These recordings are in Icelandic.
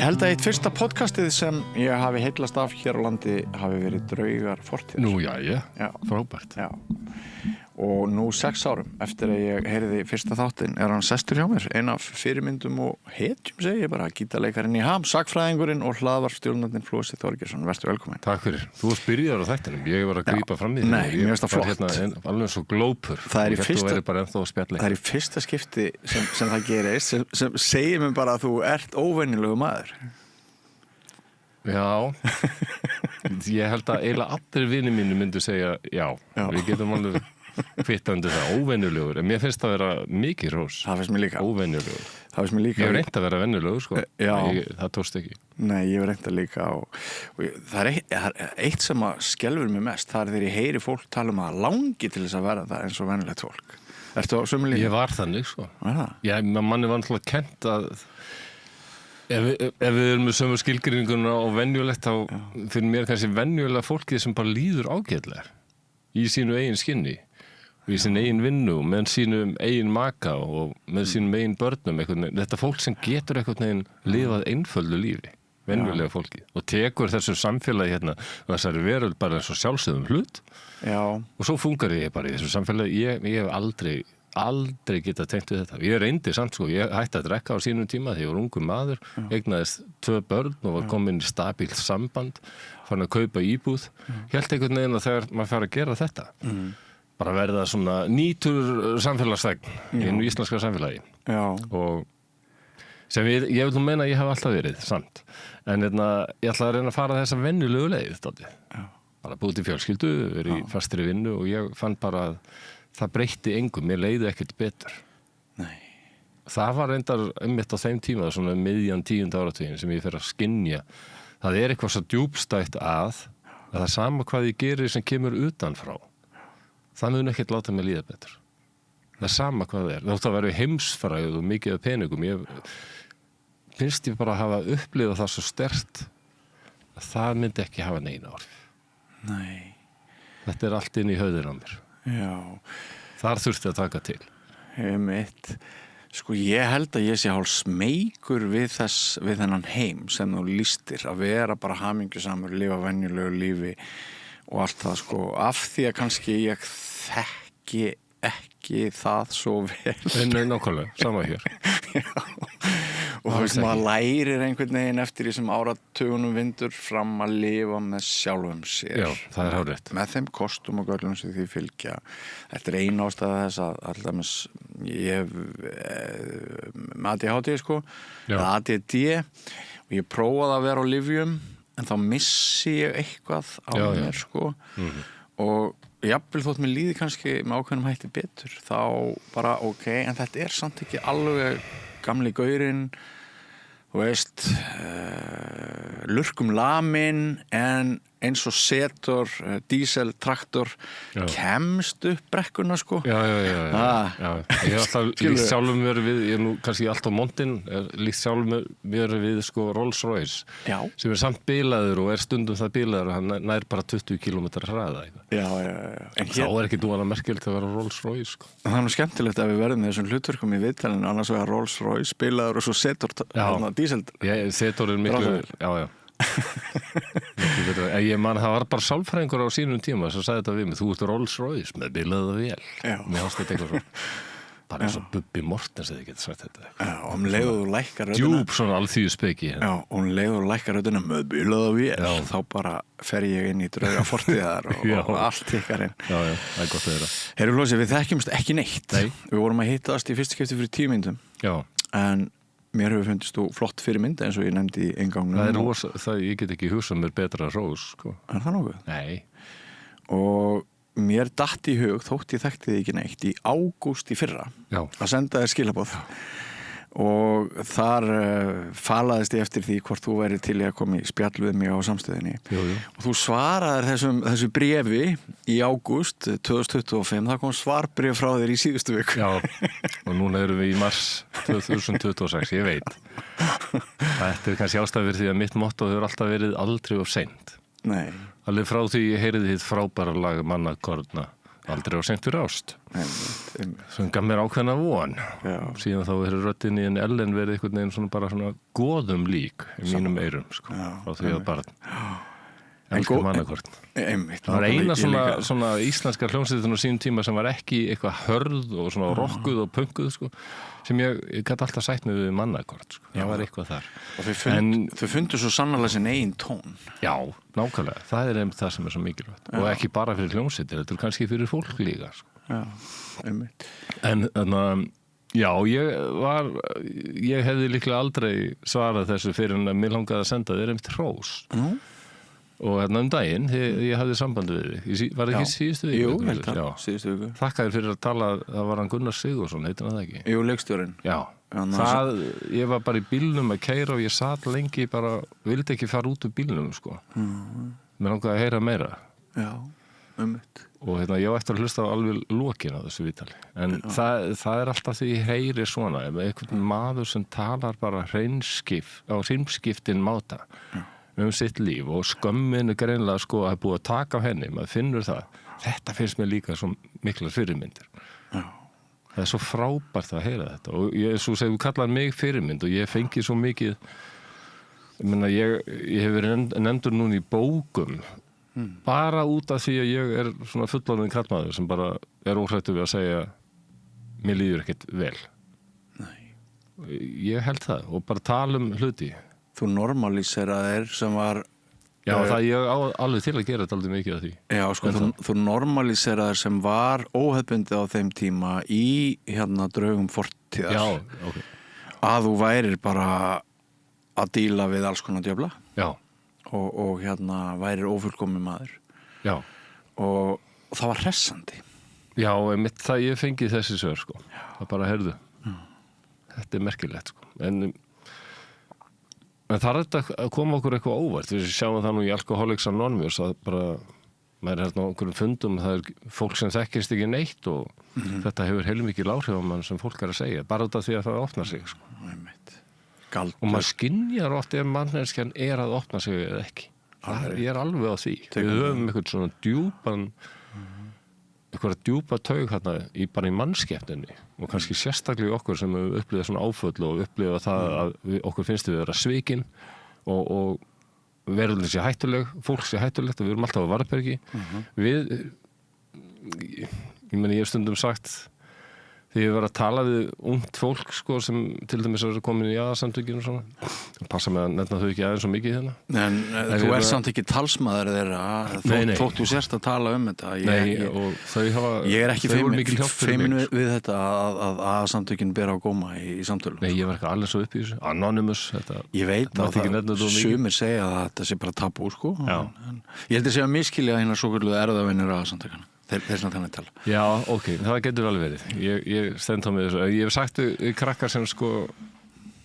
Ég held að eitt fyrsta podcastið sem ég hafi heillast af hér á landi hafi verið Draugar fortíðar. Nú, já, frábært. Já. Og nú 6 árum eftir að ég heyrði fyrsta þáttinn hann sestur hjá mér, ein af fyrirmyndum og hetjum, segi ég bara, gítarleikarinn í Ham, sakfræðingurinn og hlaðvarpsstjórnandinn Flosi Þorgeirsson. Vertu velkominn. Takk fyrir. Þú varst byrjaður á þættinum, ég var að grípa fram í því. Nei, mér finnst það flott. Hérna, alveg svo glópur. Það er í fyrsta skipti sem það gerist, sem segir mér bara að þú ert óvenjulegu maður. Já, ég held að eiginlega allir vinir mínu myndu segja já. Við getum alveg kvittandi það, óvenjulegur, en mér finnst það að vera mikið hrós. Það finnst mér líka. Óvenjulegur. Það finnst mér líka. Ég hef reynt að vera venjulegur, sko. Það tókst ekki. Nei, ég hef reynt að líka og það er eitt sem að skelfur mig mest, það er þegar ég heyri fólk tala um að langi til þess að vera það eins og venjulegt fólk. Ertu á sömu línu? Ég var þannig, sko. Það? Manni var náttúrulega kennt að ef við erum með sömu skilgreininguna og venjulegt, þá fyrir mér kannski venjulega fólkið sem bara líður ágætlega í sínu eigin skinni og í sínu eigin vinnu og með sínum eigin maka og með sínum eigin börnum þetta fólk sem getur einhvern veginn lifað einföldu lífi, venjulega fólkið og tekur þessu samfélagi hérna þessari veröld bara eins og sjálfsögðum hlut og svo funkar ég bara í þessu samfélagi ég hef aldrei geta tengt við þetta. Ég reyndi samt, sko, ég hætti að drekka á sínum tíma þegar ég var ungur maður, eignaðist 2 börn og var komin í stabílt samband, fann að kaupa íbúð, hélt einhvern veginn að þegar maður fær að gera þetta, bara verða svona nýtur samfélagsþegn í einu íslenska samfélagi. Og sem ég vil nú meina að ég hef alltaf verið, samt. En ég ætla að reyna að fara þessa venjulegu leið, bara búið til fjölskyldu, verið í fastri vinnu og ég fann bara að það breytti engum, mér leiði ekkert betur. Nei. Það var reyndar einmitt á þeim tíma, svona miðjan 10. áratuginn sem ég fer að skynja. Það er eitthvað svo djúpstætt að það er sama hvað ég gerir sem kemur utanfrá. Það mun ekkert láta mig líða betur. Það er sama hvað það er. Þótt að vera heimsfræð og mikið af peningum. Finnst ég bara að hafa upplifað það svo sterkt að það myndi ekki hafa neina áhrif. Nei. Þetta er allt inn í höfðinu á mér. Já. Þar þurfti að taka til. Einmitt. Sko ég held að ég sé hálf smeykur við þennan heim sem þú lýstir að vera bara hamingjusamur, lifa venjulegu lífi og allt það sko af því að kannski ég þekki ekki það svo vel. Nei, nákvæmlega, sama hér. Og þú veist, maður lærir einhvern veginn eftir í sem áratugunum vindur fram að lifa með sjálfum sér. Já, það er hárrétt. Með þeim kostum og göllum sem því fylgja. Þetta er ein ástæða þess að alltaf ég hef ADHD, sko, ADD og ég prófaði að vera á lyfjum en þá missi ég eitthvað á mér, sko. Og jafnvel þótt mér líði kannski með ákveðnum hætti betur, þá bara en þetta er samt ekki alveg gamli gaurinn, þú veist, lurkum lamin en eins og setur, díseltraktor, kemst upp brekkuna, sko. Já. Ég hef alltaf líkt sjálfum mér við, ég er nú kannski alltaf montinn, líkt sjálfum mér við, sko, Rolls Royce, sem er samt bilaður og er stundum það bilaður og hann nær bara 20 km hraða. Já. En þá er ekki dúana merkilegt að vera Rolls Royce, sko. Það er nú skemmtilegt að við verðum með þessum hlutverkum í viðtalinu, annars vegar Rolls Royce, bilaður og svo setur dísel. Setur er miklu, já. Ég man, það var bara sálfræðingur á sínum tíma sem sagði þetta við mig, þú ert Rolls Royce með bilaða vél. Mér ást þetta eitthvað svo bara eins og Bubbi Mortens eða getur sagt þetta. Og leiðu þú lækkar röddina. Djúp svona alþýðu speki. Já, og leiðu þú lækkar röddina með bilaða vél. Þá bara fer ég inn í Drauga fortíðar og allt tikkar inn. Já, það er gott að vera. Heyrðu Flosi, við þekkjumst ekki neitt. Nei. Við vorum að hittast í fyrsta skipti fyrir 10 mínútum. Já. En mér hefur fundist þú flott fyrirmynd eins og ég nefndi í inngangnum. Ég get ekki hugsað mér betra hrós, sko. Er það nokkuð? Nei. Og mér datt í hug, þótt ég þekkti þig ekki neitt, í ágúst í fyrra að senda þér skilaboð. Og þar falaðist ég eftir því hvort þú væri til að koma í spjall við mig á samstöðinni. Jú. Og þú svaraðir þessu bréfi í ágúst 2025, það kom svarbréf frá þér í síðustu viku. Já, og núna erum við í mars 2026, ég veit. Þetta er kannski ástæður því að mitt motto hefur alltaf verið aldrei of seint. Nei. Alveg frá því ég heyrði þitt frábæra lag Mannakorna aldrei á seint fyrir ást sem gaf mér ákveðna von síðan þá verður röddin í en Ellen verið einhvern veginn svona bara svona goðum lík í mínum eyrum sko, á því að barn elskar mannakort það var eina svona íslenska hljómsveitin á sínum tíma sem var ekki eitthvað hörð og svona rokkuð og punkuð sko, sem ég gæti alltaf sætt mig við mannakort sko. Það var eitthvað þar og þau fundu svo sannarlega sin eigin tón já, nákvæmlega, það er það sem er svo mikilvægt og ekki bara fyrir hljómsveitir, þetta er kannski fyrir fólk líka sko. Já, einmitt en þannig að já, ég hefði líklega aldrei svarað þessu fyrir en að mér langaði að senda þér einmitt hrós og daginn, ég hafði samband við þig var það ekki síðustu viku? Jú, síðustu viku Þakka þér fyrir að tala, það var hann Gunnar Sigurðsson heitir hann það ekki? Jú, leikstjórinn ég var bara í bílnum að keyra og ég sat lengi bara, vildi ekki fara út úr bílnum sko mér langaði að heyra meira já, og ég var eftir að hlusta á alveg lokin á þessu vitali en það er alltaf því ég heyri svona ef einhvern maður sem talar bara hreinskiptin máta sitt líf og skömmin er greinilega sko að búið að taka af henni, maður finnur það þetta finnst mér líka svo miklar fyrirmyndir það er svo frábært að heyra þetta og svo segir þú kallar mig fyrirmynd og ég fengi svo mikið ég hef verið nefndur núna í bókum bara út af því að ég er svona fullorðinn kallmaður sem bara er óhrættur við að segja mér líður ekkert vel ég held það og bara tala hluti þú normalíseraðir sem var já, það ég á alveg til að gera þetta aldrei mikið af því já, sko, þú normalíseraðir sem var óhefbundið á þeim tíma í draugum fortíðar já, okay. að þú værir bara að díla við alls konar djöfla já og værir ófullkominn maður já og það var hressandi já, mitt það ég fengi þessi svör sko það bara heyrðu þetta er merkilegt sko en það er þetta að koma okkur eitthvað óvart við sjáum það nú í Alcoholics Anonymous að bara, maður er á okkur fundum það er fólk sem þekkist ekki neitt og þetta hefur heilmikið áhrif á mann sem fólk er að segja, bara út af því að það opnar sig sko. Og maður skynjar oft ef manneskjan er að opna sig eða ekki ég er alveg á því við höfum eitthvað svona djúpa taug hérna bara í mannskepninni og kannski sérstaklega okkur sem við upplifað svona áföll og upplifað það að okkur finnst við vera svikin og verðurinn sé hættuleg, fólk sé hættulegt og við erum alltaf á varðbergi ég hef stundum sagt þegar ég var að tala við ungt fólk sko, sem til dæmis er komin í aðsamtökinu og svona, passa með að nefna þau ekki aðeins svo mikið hérna. En þú ert samt ekki talsmaður þeirra, þótt þú sérst að tala þetta. Og þau hafa... Ég er ekki feimin við þetta að aðsamtökin bera á góma í samtölum. Nei, ég var ekki alveg svo upp í þessu. Anonymous, þetta... Ég veit að það sumir segja að þetta sé bara tabú, sko. Ég held að segja miskilja hérna svo kvöldu erðavinnir aðsamtökana. Þeir svona þannig tala. Já, ok, það getur alveg verið. Ég stend á mig þessu. Ég hef sagt við krakkar sem sko,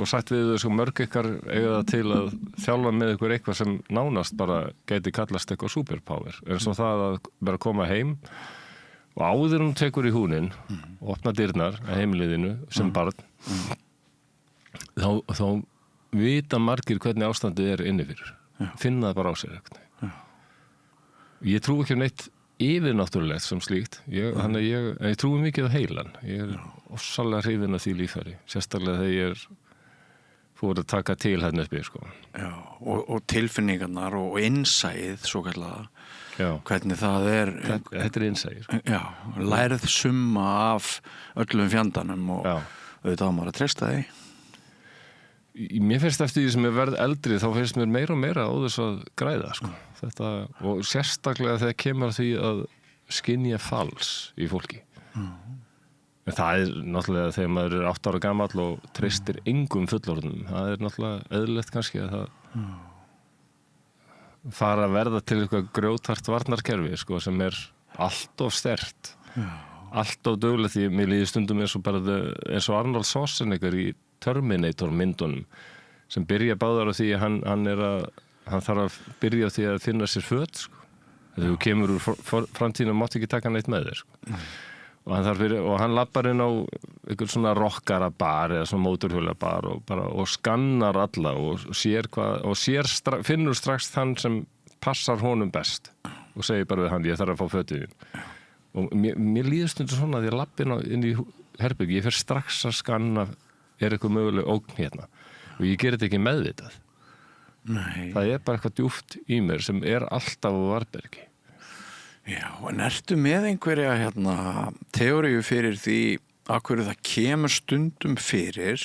og sagt við þau sko mörg ykkar eiga það til að þjálfa með ykkur eitthvað sem nánast bara gæti kallast eitthvað superpower. En svo það að bara koma heim og áður hún tekur í húnin og opna dyrnar að heimiliðinu sem barn, þá vita margir hvernig ástandið er inni fyrir. Finna það bara á sér eitthvað. Ég trú ekki neitt yfirnáttúrulegt sem slíkt en ég trúi mikið á heilan ég er ofsalega hrifinn af því líffæri sérstaklega þegar ég fór að taka til hérna uppi sko. Já, og tilfinningarnar og innsæið svo kallaða hvernig það er þetta er innsæið já, lærið summa af öllum fjandanum og auðvitað á maður að treysta því Mér finnst eftir því sem ég verð eldri þá finnst mér meira og meira á þess að græða sko. Þetta, og sérstaklega þegar kemur því að skynja fals í fólki en það er náttúrulega þegar maður er 8 ára gamall og treystir engum fullorðnum það er náttúrulega eðlilegt kannski að það fara að verða til eitthvað grjóthart varnarkerfi sko, sem er allt of sterkt allt of duglega því mér líður stundum eins og Arnold Schwarzenegger í Terminator myndunum sem byrja báðar á því að hann þarf að byrja á því að finna sér föt sko. Þegar þú kemur úr framtíðinu og mátt ekki taka neitt með þér sko. og hann lappar inn á einhvern svona rockara bar eða svona mótorhjóla bar og skannar alla og finnur strax þann sem passar honum best og segir bara við hann ég þarf að fá fötið og mér líður stundum svona að ég lappi inn í herbyggi, ég fer strax að skanna eitthvað möguleg ógn hérna og ég ger þetta ekki meðvitað. Nei. Það bara eitthvað djúpt í mér sem alltaf á varðbergi. Já, en ertu með einhverja teóriu fyrir því að hverju það kemur stundum fyrir?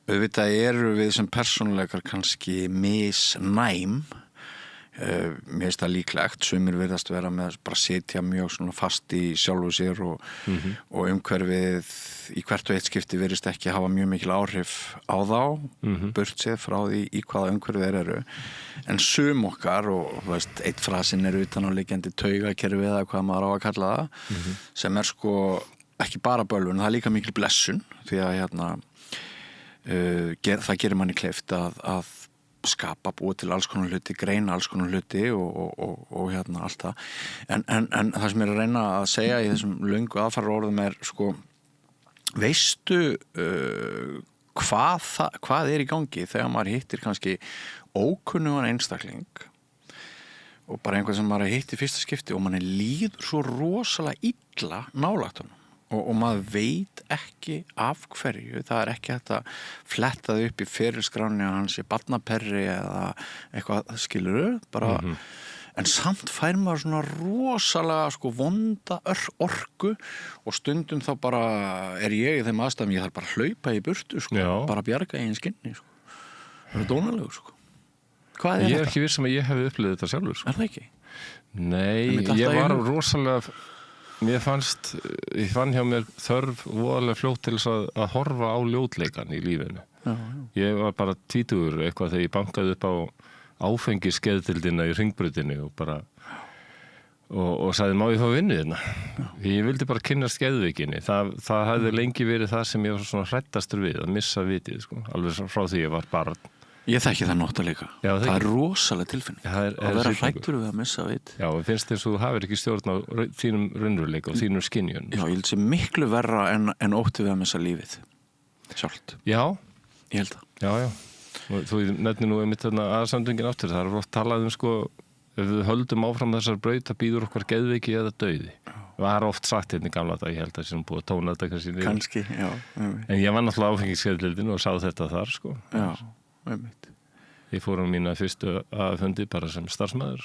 Auðvitað eru við sem persónuleikar kannski misnæm. Mér finnst það líklegt, sumir virðast vera með bara sitja mjög svona fast í sjálfu sér og umhverfið í hvert og eitt skipti virðist ekki hafa mjög mikil áhrif á þá, burt séð frá því í hvaða umhverfið þeir eru. En sum okkar, og veist, eitt frasin er utanáliggjandi taugakerfi eða hvað maður á að kalla það, sem sko ekki bara bölvun, það líka mikil blessun, því að það gerir manni kleift að skapa, búa til alls konar hluti, greina alls konar hluti og allt það. En það sem ég er að reyna að segja í þessum löngu aðfararorðum er sko, veistu hvað er í gangi þegar maður hittir kannski ókunnugan einstakling og bara einhvern sem maður hittir fyrsta skipti og manni líður svo rosalega illa nálægt honum. Og maður veit ekki af hverju, það er ekki hægt að fletta þau upp í ferilskráni að hann sé barnaperri eða eitthvað, skilurðu, bara, en samt fær maður svona rosalega sko vonda orku og stundum þá bara ég í þeim aðstæðum, ég þarf bara að hlaupa í burtu, sko, bara bjarga í einn skinni, sko. Það er dónalegur, sko. Hvað Ég þetta? ekki viss að ég hefði upplifað þetta sjálfur, sko. Er það ekki? Nei, ég var rosalega... ég fann hjá mér þörf voðalega fljótt til þess að horfa á ljótleikan í lífinu. Já. Ég var bara 20 eitthvað þegar ég bankaði upp á áfengiskeðtildina í Hringbrautinni og sagði, má ég fá vinnu hérna? Ég vildi bara kynnast geðveikinni. Það hefði lengi verið það sem ég var svona hrættastur við, að missa vitið, sko. Alveg frá því ég var barn. Ég þekki það náttúrulega. Já, það er rosalega tilfinning. Að vera hræddur við að missa vit. Já, og finnst þess að þú hafir ekki stjórn á þínum raunveruleika og þínum skynjun. Já, ég held sé miklu verra en ótti við að missa lífið. Sjálft. Já. Ég held það. Já. Og þú nefnir nú einmitt aðsamdöngin áttur. Það er oft talað sko, ef við höldum áfram þessar braut, það býður okkar geðveiki eða dauði. Það er oft sagt hérna í gamla dag, ég held að það sem búið að tóna þetta kannski, já. En ég var náttúrulega áfengiskeðtildinu og sá þetta þar, sko. Já. Ég fór á mína fyrstu aðfundi bara sem starfsmaður.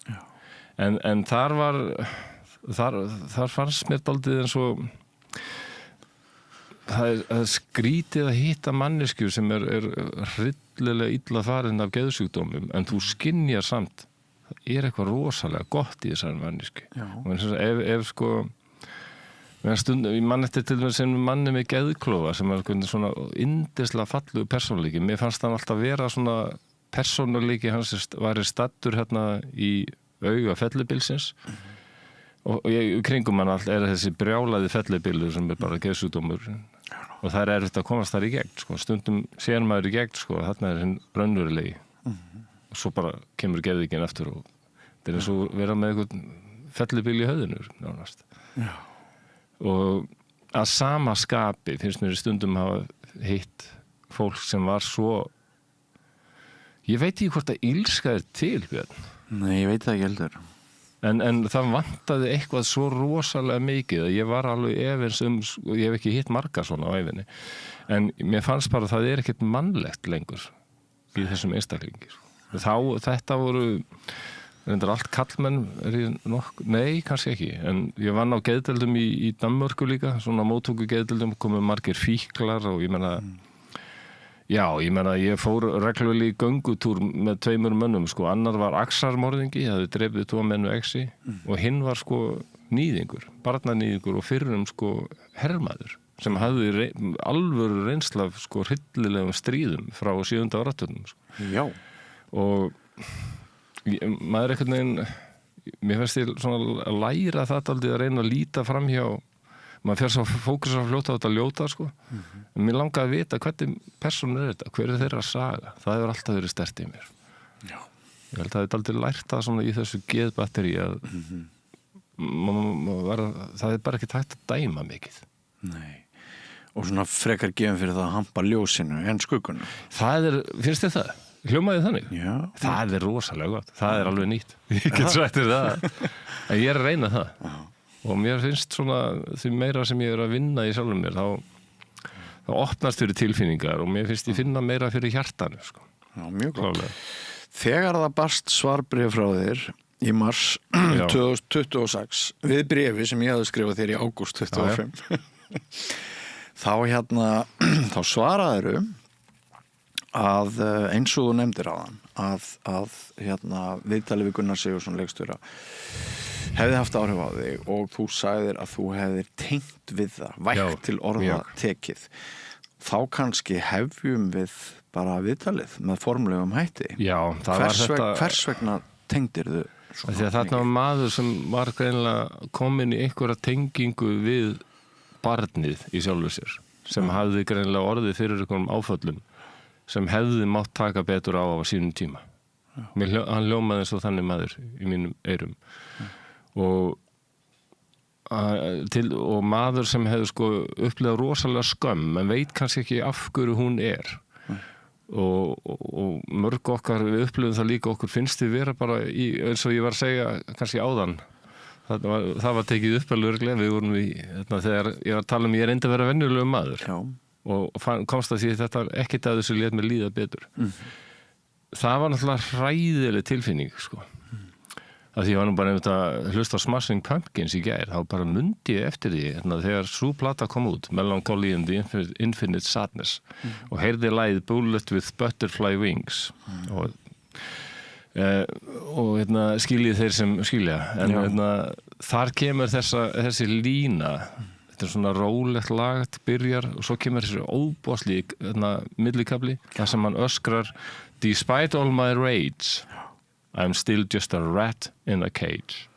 Já. En þar fannst mér dálítið eins og það er skrítið að hitta mannesku sem er hryllilega illa farin af geðsjúkdómum, en þú skynjar samt, það er eitthvað rosalega gott í þessari mannesku. Og ef sko ég man eftir til dæmis sem manni með geðklofa sem er svona yndislega fallugu persónuleiki. Mér fannst hann alltaf vera svona persónuleiki hans var stattur hérna í auga fellibilsins og kringum hann alltaf þessi brjálaði fellibilur sem er bara geðsjúkdómur og það er erfitt að komast þar í gegn, sko. Stundum sér maður í gegn, sko, þarna er hinn raunverulegi og svo bara kemur geðvíkin eftir og það er eins og vera með eitthvað fellibil í höfðinu nánast. Já. Og að sama skapi finnst mér í stundum hafa hitt fólk sem var svo ég veit ekki hvort að illska er til, Björn. Nei, ég veit það ekki heldur. En það vantaði eitthvað svo rosalega mikið að ég var alveg efins ég hef ekki hitt marga svona á ævinni en mér fannst bara að það er ekkert mannlegt lengur í þessum einstaklingi. Þetta voru reyndar allt kallmenn nei, kannski ekki, en ég vann á geðdeildum í Danmörku líka, svona móttöku geðdeildum, komu margir fíklar og ég meina ég fór reglulega í göngutúr með 2 mönnum, sko, annar var axarmorðingi, það hefði drepið 2 menn og exi og hinn var sko nýðingur, barnanýðingur og fyrrum sko hermaður sem hafði alvöru reynsla af sko hryllilegum stríðum frá 7. áratugum, sko. Já. Og maður einhvern veginn mér finnst ég svona að læra þetta aldrei að reyna að líta fram hjá maður fer svo fókus á fljóta á þetta ljóta, sko. En mér langaði að vita hvernig persónur er þetta, hver er þeirra saga, það hefur alltaf verið sterkt í mér. Já. Ég held að þetta aldrei lært það svona í þessu geðbatteri að það er bara ekki hægt að dæma mikið. Nei. Og svona frekar gefum fyrir það að hampa ljósinu en skuggunum. Finnst þið það? Hljómaði þannig? Já. Það er rosalega gott. Það er alveg nýtt. Ég get svo eftir það. En ég er að reyna það. Já. og mér finnst svona því meira sem ég að vinna í sjálfum mér þá opnast fyrir tilfinningar og mér finnst ég finna meira fyrir hjartanu sko. Já, mjög gott. Þegar það barst svarbréf frá þér í mars 2026 við bréfi sem ég hafði skrifað þér í ágúst 25 þá svaraðiru að eins og þú nefndir áðan að viðtalið við Gunnar Sigurðsson leikstjóra hefði haft áhrif á þig og þú sagðir að þú hefðir tengt við það, vægt til orða tekið. Þá kannski hefjum við bara viðtalið með formlegum hætti. Já, það var þetta. Hvers vegna tengdir þau? Því að þarna var maður sem var greinilega komin í einhverja tengingu við barnið í sjálfu sér, sem hafði greinilega orðið fyrir einhverjum áföllum sem hefði mátt taka betur á sínum tíma. Hann hljómaði eins og þannig maður í mínum eyrum. Og maður sem hefði sko upplifað rosalega skömm en veit kannski ekki af hverju hún og mörg okkar við upplifum það líka, okkur finnst við vera bara eins og ég var að segja kannski áðan það var tekið upp alveg örugglega, við vorum þegar ég var að tala ég reyndi að vera venjulegur maður og komst að því að þetta ekkert að þessu lét mér líða betur. Það var náttúrulega hræðileg tilfinning sko. Að því ég var nú bara að hlusta á Smashing Pumpkins í gær, þá bara mundi ég eftir því þegar sú plata kom út, Melancholy and the Infinite Sadness og heyrði lagið Bullet with Butterfly Wings og skiljið þeir sem skilja en þar kemur þessi lína, þetta svona rólegt lag byrjar og svo kemur þessi óbóðslík millikafli þar sem hann öskrar Despite all my rage I'm still just a rat in a cage.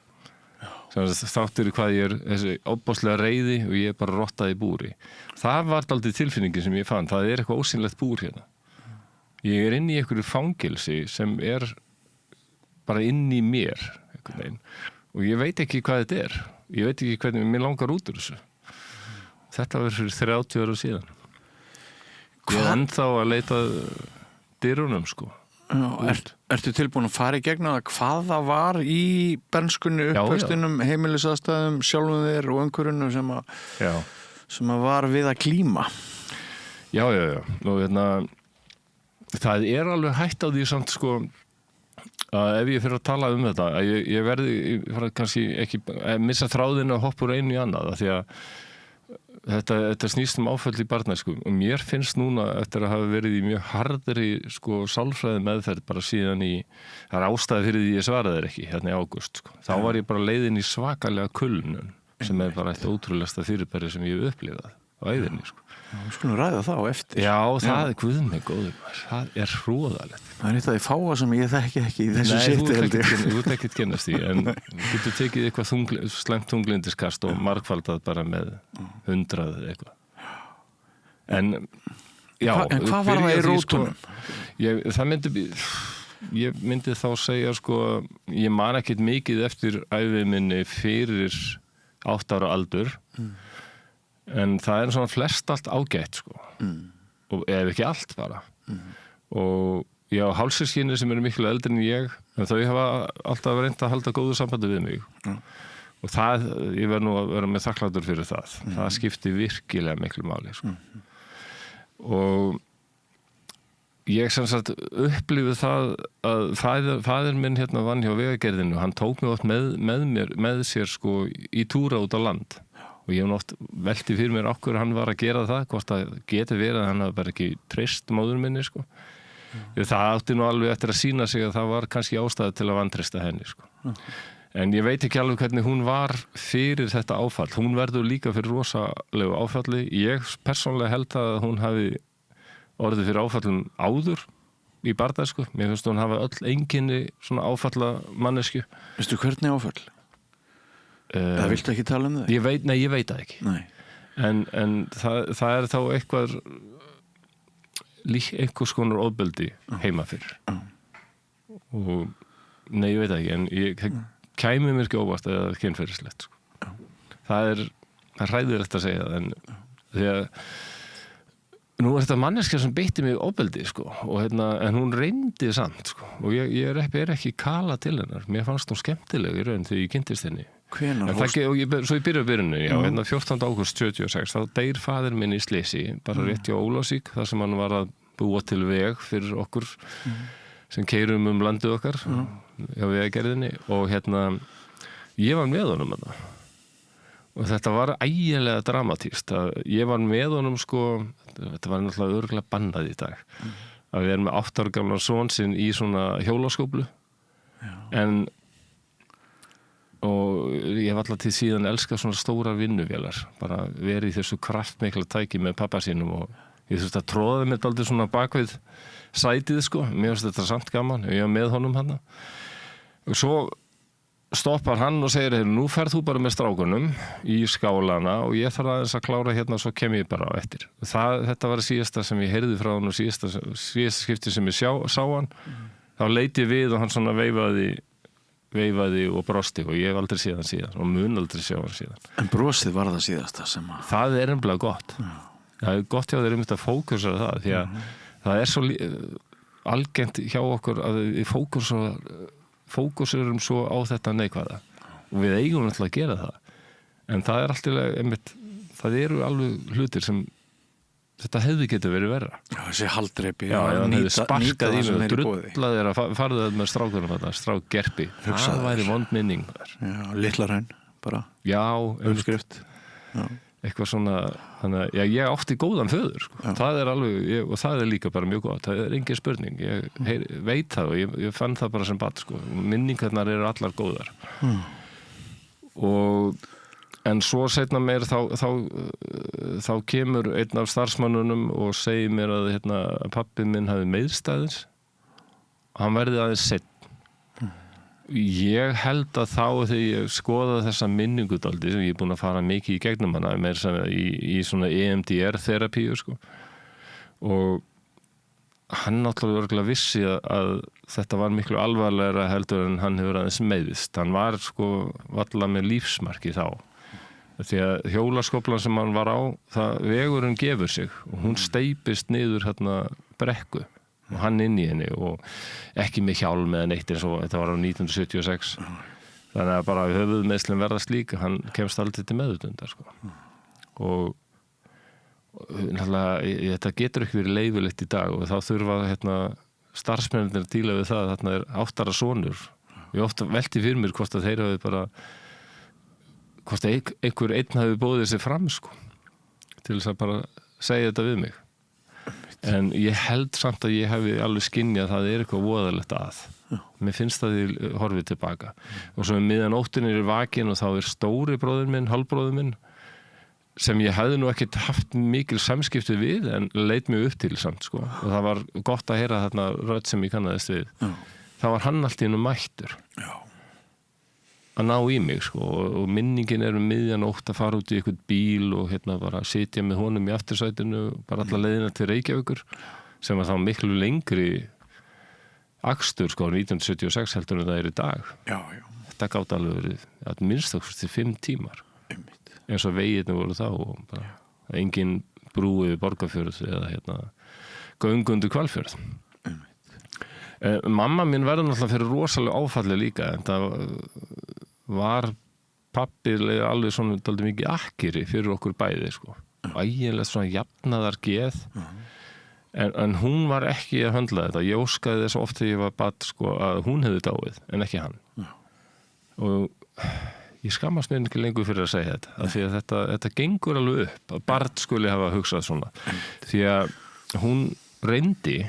Þáttur í hvað ég þessi óbóðslega reiði og ég bara rottaði í búri. Það var dálítið tilfinningin sem ég fann, það eitthvað ósýnilegt búr hérna. Ég inn í einhverju fangilsi sem bara inn í mér einhvern veginn og ég veit ekki hvað þetta ég veit ekki hvernig mér langar út úr þessu. Þetta var fyrir 30 ára síðan. Ég ennþá að leita dyrunum sko. Ertu tilbúin að fara í gegnum það hvað það var í bernskunni, uppvöxtinum, heimilisaðstæðum, sjálfum þér og umhverfinu sem að var við að klíma? Já. Og það alveg hætt á því samt sko að ef ég fyrir að tala þetta að ég verði kannski ekki missa þráðinu að hoppa úr einu í annað því að þetta snýst áföll í barnæsku og mér finnst núna eftir að hafa verið í mjög harðri sko sálfræði meðferð bara síðan það ástæði fyrir því ég svaraði þér ekki hérna í ágúst sko. Þá var ég bara leiðin í svakalega kulnun sem bara eitt ótrúlegasta fyrirbæri sem ég hef upplifað á æðinni sko. Við skulum ræða það á eftir. Já, það guð mig góður, það hróðalegt. Það eitt að ég fáa sem ég þekki ekki í þessu seti held ég. Nei, þú ekkert kennast því, en getur tekið eitthvað slæmt þunglindiskast og margfaldað bara með 100 eitthvað. En, já. En hvað var það í rótunum? Ég myndi þá segja, sko, ég man ekkert mikið eftir ævi minni fyrir 8 ára aldur. En það svona flest allt ágætt sko. Og ef ekki allt bara og ég á hálfsystkini sem eru miklu eldri en ég en þau hafa alltaf reynt að halda góðu sambandi við mig og það, ég verð nú að vera með þakklátur fyrir það skipti virkilega miklu máli sko. Og ég sem sagt upplifði það að faðir minn hérna vann hjá Vegagerðinu, hann tók mig oft með sér sko í túra út á land og ég hef oft velti fyrir mér okkur hann var að gera það, hvort það geti verið að hann hafi bara ekki treyst móður minni sko. Það átti nú alveg eftir að sýna sig að það var kannski ástæða til að vantreysta henni sko. En ég veit ekki alveg hvernig hún var fyrir þetta áfall, hún verður líka fyrir rosalegu áfalli, ég persónlega held að hún hafi orðið fyrir áfallum áður í barnæsku, mér finnst hún hafa öll einkenni svona áfalla mannesku. Veistu hvernig áfall? Það viltu ekki tala um það? Ég veit það ekki. Nei. En það þá eitthvað einhvers konar ofbeldi heima fyrir. Og nei, ég veit það ekki, en ég kæmi mér ekki óvart eða kynferðislegt. Sko. Það hræðilegt að segja það, en því að nú þetta manneskja sem beitti mig ofbeldi, sko, og en hún reyndi samt, sko, og ég er ekki kala til hennar. Mér fannst hún skemmtileg í raun þegar ég kynntist henni. Hvenær svo ég byrja byrjunni, hérna 14. ágúst 76, þá deyr faðir minn í slysi, bara rétt hjá Ólafsvík, þar sem hann var að búa til veg fyrir okkur sem keyrum landið okkar hjá vegagerðinni og hérna ég var með honum þarna og þetta var ægilega dramatískt ég var með honum sko, þetta var náttúrulega örugglega bannað í dag að við erum með 8 ára gamlan son sinn í svona hjólaskóflu og ég hef alltaf til síðan elskað svona stórar vinnuvélar bara verið í þessu kraftmikla tæki með pappa sínum og ég þurfti að tróða mér dálítið svona bakvið sætið sko, mér finnst þetta samt gaman ég var með honum hann og svo stoppar hann og segir nú ferð þú bara með strákunum í skálana og ég þarf aðeins að klára hérna og svo kem ég bara á eftir þetta var það síðasta sem ég heyrði frá hann og síðasta skipti sem ég sá hann þá leit ég við og hann svona veifaði og brosti og ég hef aldrei séð hann síðan og mun aldrei sjá hann síðan. En brosið var það síðasta sem að... Það er nefnilega gott. Það er gott hjá þeir að fókusa það því að það er svo algengt hjá okkur að við fókusurum svo á þetta neikvæða og við eigum náttúrulega að gera það en það er alltaf það eru alveg hlutir sem þetta hefði getið verið verra. Já, þessi haldreipi. Já, hann hefði sparkað í mig og drullað þér að farðu það með strákunum þetta, strákgerpi. Það væri vond minning. Já, litlarhaun, bara. Já. Umskrift. Já. Eitthvað svona, þannig að ég átti góðan föður, sko. Það er alveg, og það er líka bara mjög gott. Það er engin spurning. Ég veit það og ég fann það bara sem barn, sko. Minningarnar eru allar góðar. En svo seinna meir þá kemur einn af starfsmannunum og segir mér að pabbi minn hafi meiðst hann verði aðeins seinna ég held að þá þegar ég skoðaði þessa minningu dálítið sem ég er búin að fara mikið í gegnum hana meira í svona EMDR terapíu sko. Og hann náttúrulega örugglega vissi að þetta var miklu alvarlegra heldur en hann hefur aðeins meiðist hann var sko varla með lífsmarki þá því að hjólaskóflan sem hann var á vegurinn gefur sig og hún steypist niður brekku og hann inn í henni og ekki með hjálm eða neitt eins og þetta var á 1976 þannig að bara höfuðmeiðslin verða slík hann kemst aldrei til meðvitundar sko. og náttúrulega þetta getur ekki verið leyfilegt í dag og þá þurfa starfsmennir að díla við það þarna er 8 ára sonur ég ofta velti fyrir mér hvort að þeir hafi bara hvort einhver einn hafi bóðið sér fram sko, til þess að bara segja þetta við mig en ég held samt að ég hefi alveg skynjað að það er eitthvað voðalegt mér finnst það ég horfið tilbaka og svo miðan óttinni er vakin og þá er stóri bróðir minn, hálfbróðir minn sem ég hefði nú ekkert haft mikil samskipti við en leit mig upp til samt sko og það var gott að heyra þarna rödd sem ég kannaðist við þá var hann allt í einu mættur að ná í mig sko og minningin er miðjan ótt að fara út í eitthvað bíl og bara sitja með honum í aftursætinu bara alla leiðina til Reykjavíkur sem var þá miklu lengri akstur sko 1976 heldur en það er í dag þetta gátt alveg verið að minnst okkur til 5 tímar eins og vegirni voru þá og bara engin brú yfir Borgarfjörð eða göngundu Hvalfjörð mamma mín verður náttúrulega fyrir rosalega áfalli líka en það var pabbi alveg svona dálítið mikið akkeri fyrir okkur bæði sko. Ægilega svona jafnaðar geð en hún var ekki að höndla þetta ég óskaði þess oft þegar ég var barn sko, að hún hefði dáið en ekki hann og ég skammast mér ekki lengur fyrir að segja þetta af því að þetta gengur alveg upp að barn skuli hafa hugsað svona því að hún reyndi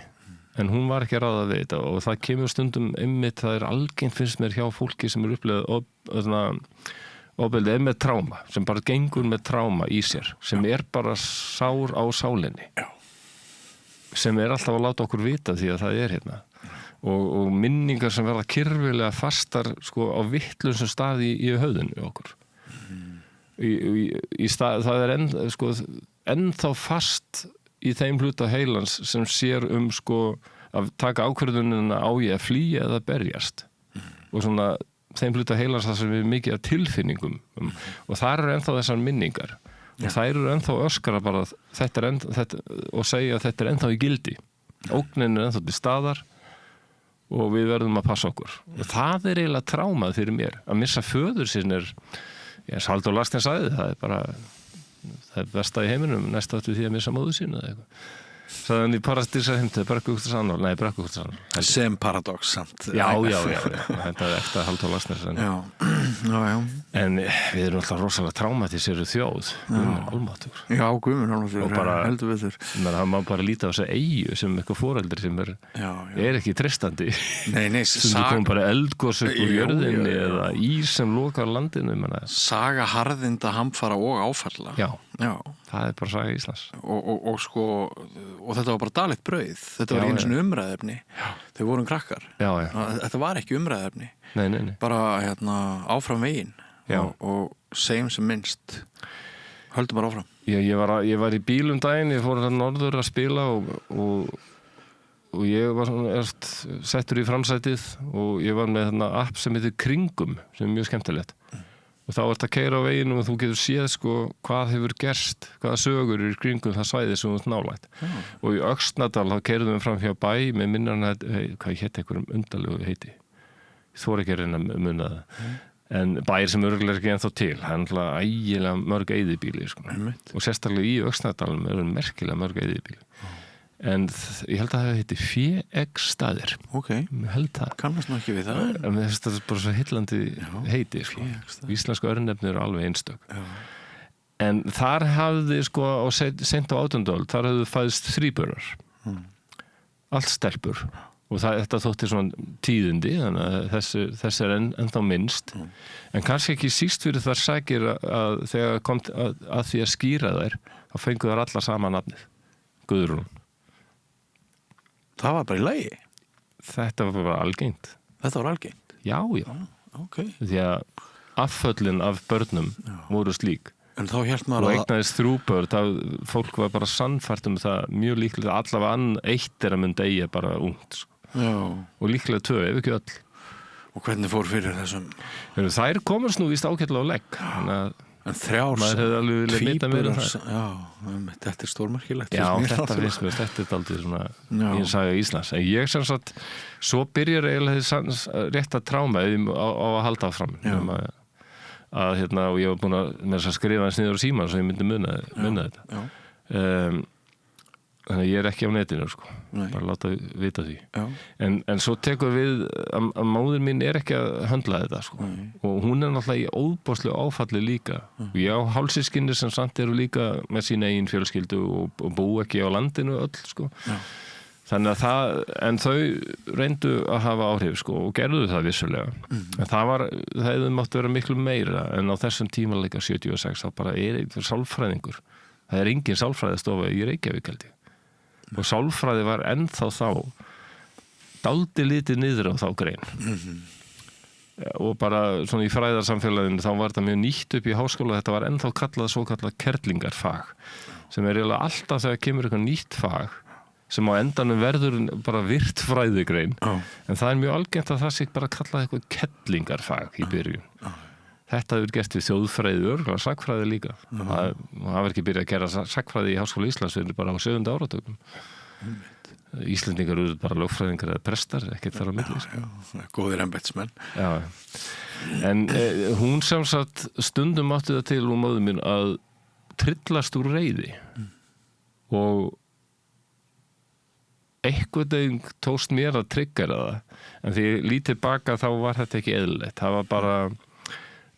en hún var ekki að ráða við þetta og það kemur stundum einmitt, það er algengt finnst mér hjá fólki sem er upplegað ofbeldi með tráma, sem bara gengur með tráma í sér, sem er bara sár á sálinni sem er alltaf að láta okkur vita því að það er og minningar sem verða kyrfilega fastar sko á vitlausum staði í höfðinu okkur í stað, það er ennþá fast í þeim hluta heilans sem sér sko að taka ákvörðunina á ég að flýja eða berjast og svona þeim hluta heilans það sem er mikið af tilfinningum og þar eru ennþá þessar minningar og þær eru ennþá öskara bara þetta, og segja að þetta er ennþá í gildi ógnin er ennþá til staðar og við verðum að passa okkur. Og það eiginlega trámað fyrir mér. Að missa föður sinn Halldór Laxness sagði, það besta í heiminum, næst áttu því að missa móður sín eða eitthvað. Sagði hann í Paradísarheimti, Brekkuhúsarsanál. Sem paradox samt. Já. Þetta eftir Halldór Laxness. Já. En við erum alltaf rosalega traumatíseruð þjóð. Guðmund almáttugur. Já, Guðmund almáttugur. Heldur við þurr. Það má bara líta á þessa eyju sem eitthvað foreldri sem er ekki treystandi. Nei. Sem kom bara eldgos upp úr jörðinni eða ís sem lokar landinu. Saga harðinda, hamfara og áfalla. Já. Það bara saga Íslands. Og þetta var bara daglegt brauð. Þetta var einu svona umræðefni. Þau vorum krakkar. Já. Þetta var ekki umræðefni. Nei. Bara áfram veginn. Og segjum sem minnst. Höldum bara áfram. Ég var í bílum daginn, ég fór að norður að spila og ég var settur í framsætið og ég var með app sem heitir Kringum, sem mjög skemmtilegt. Og þá ert að keyra á veginum og þú getur séð hvað hefur gerst, hvaða sögur í kringum það svæði sem þú ert nálægt. Og í Öxnadal þá keyrðum við fram hjá bæ með minna hvað hétt einhverjum undarlegu heiti. Ég þori ekki að reyna að muna það. En bæir sem örugglega ekki ennþá til, það náttúrulega ægilega mörg eyðibýli. Og sérstaklega í Öxnadalum eru merkilega mörg eyðibýli. En ég held að það heiti Féeggsstaðir. Ok, ég held það. Kannast nú ekki við það. En þetta er bara svo heillandi heiti. Íslensku örnefni eru alveg einstök. En þar hafði seint á 18. öld, þar hafði fæðst 3 börnar. Allt stelpur. Og þetta þótti svona tíðindi, þannig að þess ennþá minnst. En kannski ekki síst fyrir þar sækir að þegar kom að því að skýra þær, þá fengu þær allar sama nafnið. Guðrún. Það var bara í lagi? Þetta var bara algengt. Þetta var algengt? Já. Okay. Því að afföllin af börnum voru slík. En þá hélt maður og eignaðist 3 börn, fólk var bara sannfært það mjög líklega, allavega eitt að deyja bara ungt. Og líklega 2, ef ekki öll. Og hvernig fór fyrir þessum? Þær komast nú víst ágætlega á legg. En 3 tvíburar, þetta stórmerkilegt. Já, þetta finnst mér, þetta aldrei svona ég sagði Íslands. En ég sem sagt, svo byrjar eiginlega rétt að tráma á að halda áfram. Og ég var búin að skrifa hans niður á síman svo ég myndi munna þetta. Þannig að ég er ekki á netinu, bara láta vita því. En svo tekur við að móðir mín er ekki að höndla þetta, og hún er náttúrulega í óbáslu áfalli líka. Og ég á hálfsystkini sem samt eru líka með sína eigin fjölskyldu og bú ekki á landinu öll, Þannig að en þau reyndu að hafa áhrif, og gerðu það vissulega. En það hefði mátt vera miklu meira, en á þessum tímalega 76 þá bara einhver sálfræðingur. Það er engin sálfræðistofa í Reykjavík, held ég. Og sálfræði var ennþá þá dálítið litið niður á þá grein. Og bara svona í fræðarsamfélaginu þá var þetta mjög nýtt upp í háskóla, þetta var ennþá svo kallað kerlingarfag, sem er eiginlega alltaf þegar kemur eitthvað nýtt fag sem á endanum verður bara virt fræðigrein, en það er mjög algengt að það sé bara kallað eitthvað kerlingarfag í byrjun. Þetta hefur gert við þjóðfræði og sagnfræði líka. Það var ekki byrjað að gera sagnfræði í Háskóla Íslands fyrir bara á 7. áratökum. Íslendingar eru bara lögfræðingar eða prestar, ekkert þar á milli. Já, góðir embættismenn. Já. En hún sem sagt stundum átti það til móður mín að trillast úr reiði. Og einhvern veginn tókst mér að tryggera það. En því ég lít tilbaka þá var þetta ekki eðlilegt. Það var bara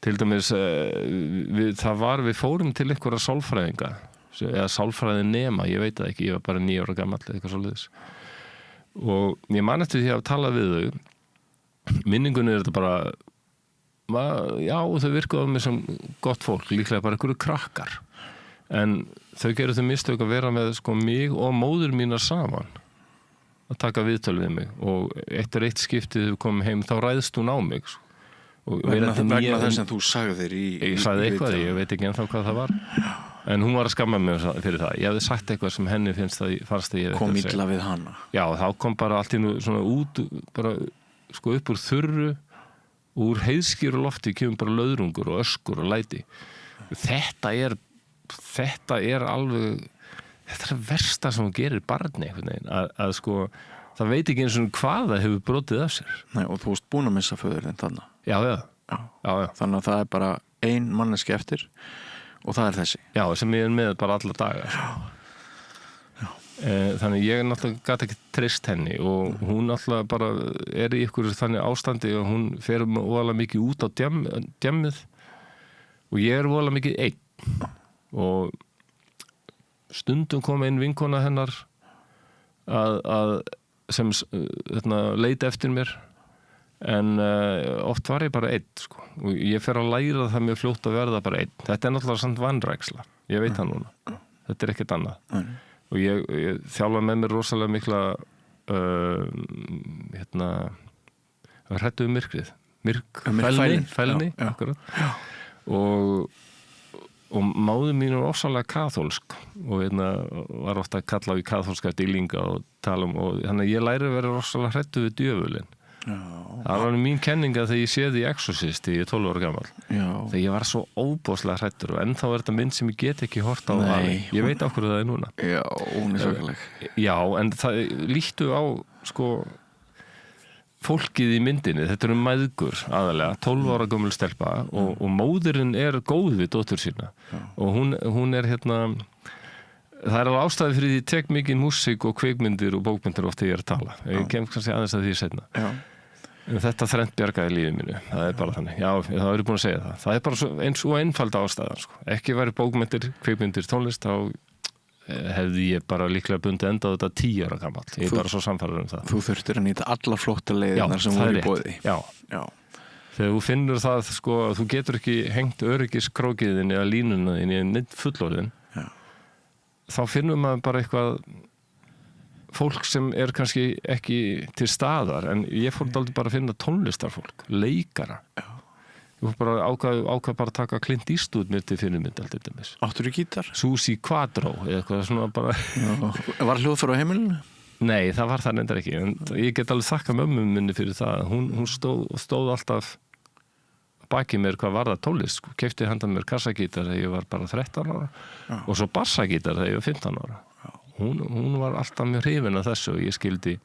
til dæmis, við fórum til einhverja sálfræðinga, eða sálfræði nema, ég veit það ekki, ég var bara 9 ára gamall, eitthvað svoleiðis. Og ég man eftir því að tala við þau, minningunni er þetta bara, já, þau virkuðu á mig sem gott fólk, líklega bara einhverju krakkar. En þau gerðu þau mistök að vera með mig og móður mínar saman, að taka viðtöl við mig. Og eftir eitt skiptið við komum heim, þá ræðst hún á mig, Vegna þess að þú sagðir ég sagði eitthvað, ég veit ekki ennþá hvað það var, en hún var að skamma mig fyrir það. Ég hefði sagt eitthvað sem henni fannst að ég kom illa við hana. Já, þá kom bara allt í nú svona út, bara upp úr þurru, úr heiðskýru lofti kemur bara löðrungur og öskur og læti. Þetta er alveg, þetta er versta sem hún gerir barni einhvern veginn, að það veit ekki eins og hvað það hefur brotið af sér. Nei, og þú varst búin að missa föður þinn þarna. Já. Þannig að það er bara ein manneski eftir og það er þessi. Já, sem ég er með bara alla daga. Þannig ég náttúrulega gat ekki treyst henni og hún náttúrulega bara er í ykkur þannig ástandi og hún fer voðalega mikið út á djammið og ég er voðalega mikið einn og stundum kom ein vinkona hennar að sem leita eftir mér en oft var ég bara einn sko. Og ég fer að læra það mjög fljótt að verða bara einn. Þetta er náttúrulega samt vanræksla, ég veit það núna, þetta er ekkert annað og ég þjálfa með mér rosalega mikla hræddu myrkrið fælni akkurat og máður mín er ofsalega kaþólsk og var ofta að kalla á í kaþólska dýlinga og tala og þannig að ég læri að vera rosalega hræddu við djöfulinn. Það var mín kenninga þegar ég séð í Exorcist þegar ég er 12 ára gamall þegar ég var svo óbóðslega hræddur og ennþá er þetta mynd sem ég get ekki hort á ég veit á hverju það er núna hún er svakaleg en það líttu á sko fólkið í myndinni, þetta eru mæðgur aðalega, 12 ára gömul stelpa og móðirinn er góð við dóttur sína og hún er það er alveg ástæði fyrir því ég tek mikið músík og kvikmyndir og bókmyndir ofta ég er að tala ég kem kannski aðeins að því seinna en þetta þrennt bjargaði lífið mínu það er bara þannig, það er búin að segja það er bara eins og einfald ástæðan sko. Ekki væri bókmyndir, kvikmyndir, tónlist þá hefði ég bara líklega bundið enda á þetta 10 ára gamall ég er bara svo samfærður það Þú þurftir að nýta alla flótta leiðirnar sem voru í boði Já. Þegar þú finnur það sko að þú getur ekki hengt öryggiskrókiðin eða línuna inn í einn fullorðin þá finnum maður bara eitthvað fólk sem er kannski ekki til staðar en ég fór aldrei bara að finna tónlistarfólk, leikara ég fór bara ákvað bara að taka Clint Eastwood mér til fyrirmynd alltaf dæmis. Áttur þú gítar? Susi Quadro eða eitthvað svona bara Var hljóðfæri á heimilinu? Nei, það var það reyndar ekki en ég get alveg þakka mömmu minni fyrir það hún stóð alltaf baki mér hvað var það tónlist sko. Keypti handa mér kassagítar þegar ég var bara 13 ára og svo bassagítar þegar ég var 15 ára hún var alltaf mjög hrifin af þessu og ég skildi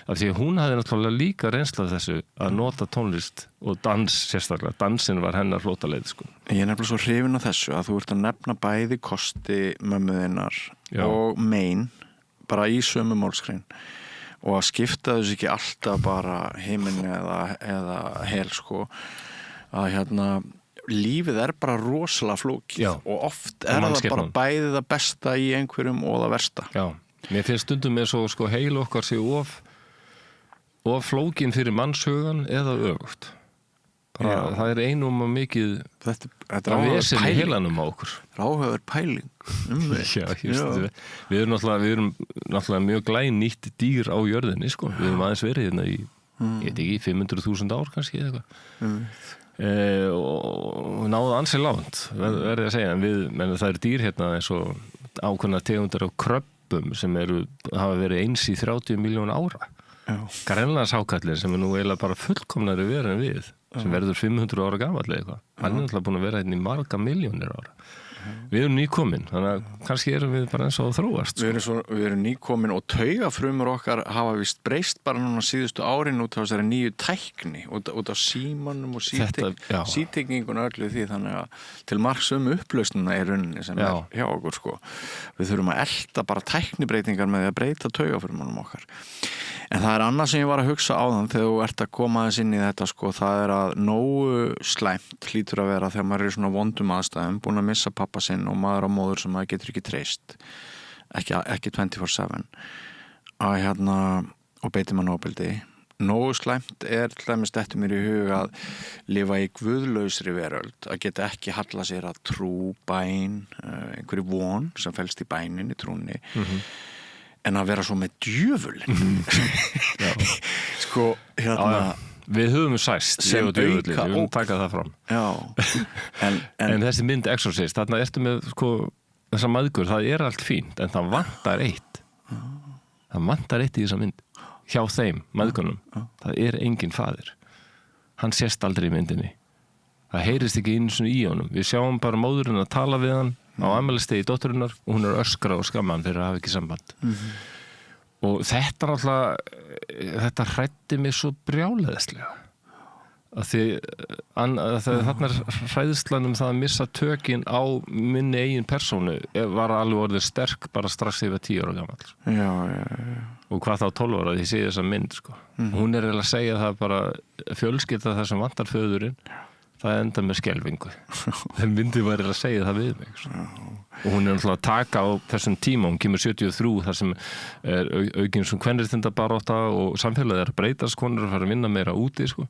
af því að hún hafði náttúrulega líka reynslu af þessu að nota tónlist og dans sérstaklega, dansin var hennar flótaleið sko. Ég er nefnilega svo hrifin af þessu að þú ert að nefna bæði kosti mömmuðinnar og mein bara í sömu málskrein og að skipta þessu ekki alltaf bara heiminn eða hel sko að lífið er bara rosalega flókið og oft er það bara bæði það besta í einhverjum og það versta Mér finnst stundum eins og sko heil okkar sé of flókin fyrir mannshugan eða öfugt það er einum og mikið þetta er vesen í heilanum á okkur áhugaverð pæling við erum náttúrulega mjög glænýtt dýr á jörðinni sko. Við erum aðeins verið hérna í ég veit ekki, 500.000 ár kannski eða eitthvað og náðu ansið langt verði að segja, en það er dýr hérna eins og ákveðna tegundar af kröbbum sem hafa verið eins í 30 miljón ára Grænlandshákarlinn sem er nú eiginlega bara fullkomnari verið en við sem verður 500 ára gamall eða eitthvað hann er náttúrulega búin að vera hérna í marga miljónir ára Við erum nýkomin, þannig að kannski erum við bara eins og að þróast Við erum nýkomin og taugafrumur okkar hafa vist breyst bara núna síðustu árin út á þessari nýju tækni út á símanum og sítekningun og öllu því þannig að til marks upplausnuna er runni sem er hjá okkur sko. Við þurfum að elta bara tæknibreytingar með því að breyta taugafrumunum okkar En það er annað sem ég var að hugsa áðan þegar þú ert að koma aðeins inn í þetta sko, það er að nógu slæmt hlýtur að vera þegar maður er í svona vondum aðstæðum búin að missa pappa sinn og maður og móður sem maður getur ekki treyst ekki 24/7 að og beitir maður ofbeldi nógu slæmt er til dæmis þetta mér í hug að lifa í guðlausri veröld að geta ekki halla sér að trú, bæn einhverju von sem felst í bæninni, trúnni en að vera svo með djöfulinn sko við höfum sæst sem auka við höfum takað það fram en þessi mynd Exorcist þarna ertu með sko þessa maðgur það er allt fínt en það vantar eitt í þessa mynd hjá þeim maðgunum það er engin faðir hann sést aldrei í myndinni það heyrist ekki einu svona í honum við sjáum bara móðurinn að tala við hann á afmælisdegi dótturinnar og hún er öskra og skamma hann fyrir að hafa ekki samband og þetta hræddi mig svo brjálæðislega að þarna hræðslan það að missa tökin á minni eigin persónu var alveg orðið sterk bara strax yfir 10 ára gamall. Já. Og hvað þá 12 ára, ég sé þessa mynd, sko. Hún eiginlega að segja það bara fjölskylda það sem vantar föðurinn, það enda með skelfingu. En myndið var eiginlega að segja það við mig, sko. Og hún náttúrulega að taka á þessum tíma, hún kemur 73 þar sem aukinn sem kvenréttindabarátta og samfélagið að breytast, konur að fara að vinna meira úti, sko.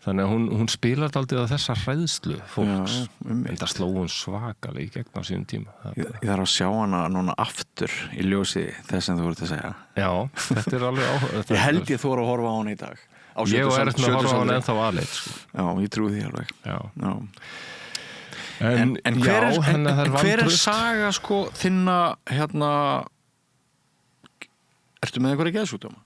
Þannig að hún spilar aldrei á þessa hræðslu fólks. En það sló hún svakalega í gegn á sínum tíma. Ég þarf að sjá hana núna aftur í ljósi þess sem þú voruð að segja. Já, þetta er alveg Ég held ég þóra að horfa á hana í dag. Ég og erst með að horfa á hana ennþá aðleit, sko. Já, ég trúi því alveg. Já. En hver er saga, sko, þinna, ertu með einhverja geðsjúkdóma?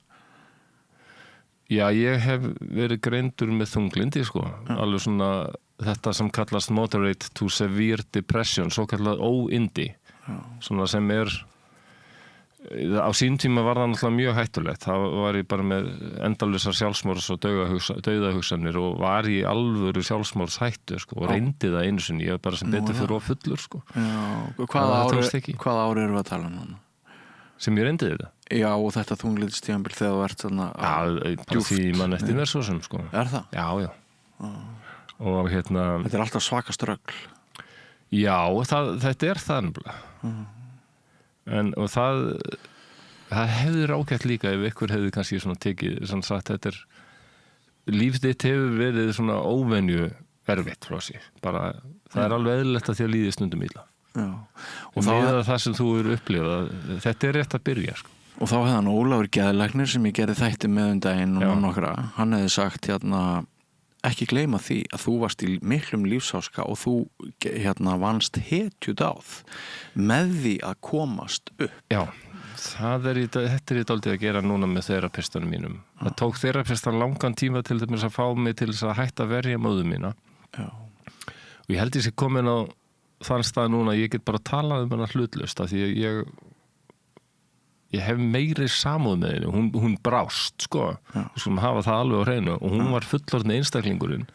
Já, ég hef verið greindur með þunglindi, sko. Alveg svona þetta sem kallast moderate to severe depression, svo kallað óyndi. Svona sem á sín tíma var það náttúrulega mjög hættulegt. Það var ég bara með endalausar sjálfsmorðs- og dauðahugsanir og var í alvöru sjálfsmorðshættu, sko, og reyndi það einu sinni. Ég var bara sem betur fyrir of fullur, sko. Já, hvaða ári erum við að tala núna? Sem ég reyndi þetta? Já, og þetta þunglindistímabil þegar þú ert svona djúpt. Því mann eftir mér svo sem, sko. Er það? Já. Og Þetta er alltaf svaka ströggl. Já, þetta er það nefnilega. Og það hefði ágætt líka ef ykkur hefði kannski svona tekið, svona sagt, líf þitt hefur verið svona óvenju erfitt frá sig. Bara, það er alveg eðlilegt að þér líði stundum illa. Já. Og það sem þú eru upplifað, þetta er rétt að byrja, sko. Og þá hefði hann Ólafur geðlæknir sem ég gerði þætti með daginn og nokkra, hann hefði sagt ekki gleyma því að þú varst í miklum lífsháska og þú vannst hetjudáð með því að komast upp. Já, þetta er ég dálítið að gera núna með þerapistunum mínum. Það tók þerapistan langan tíma til þess að fá mig til þess að hætta að verja móður mína. Já. Og ég held ég sé komin á þann stað núna að ég get bara talað um hana hlutlaust af því að ég hef meiri samúð með henni, hún brást, sko, við skulum hafa það alveg á hreinu og hún var fullorðni einstaklingurinn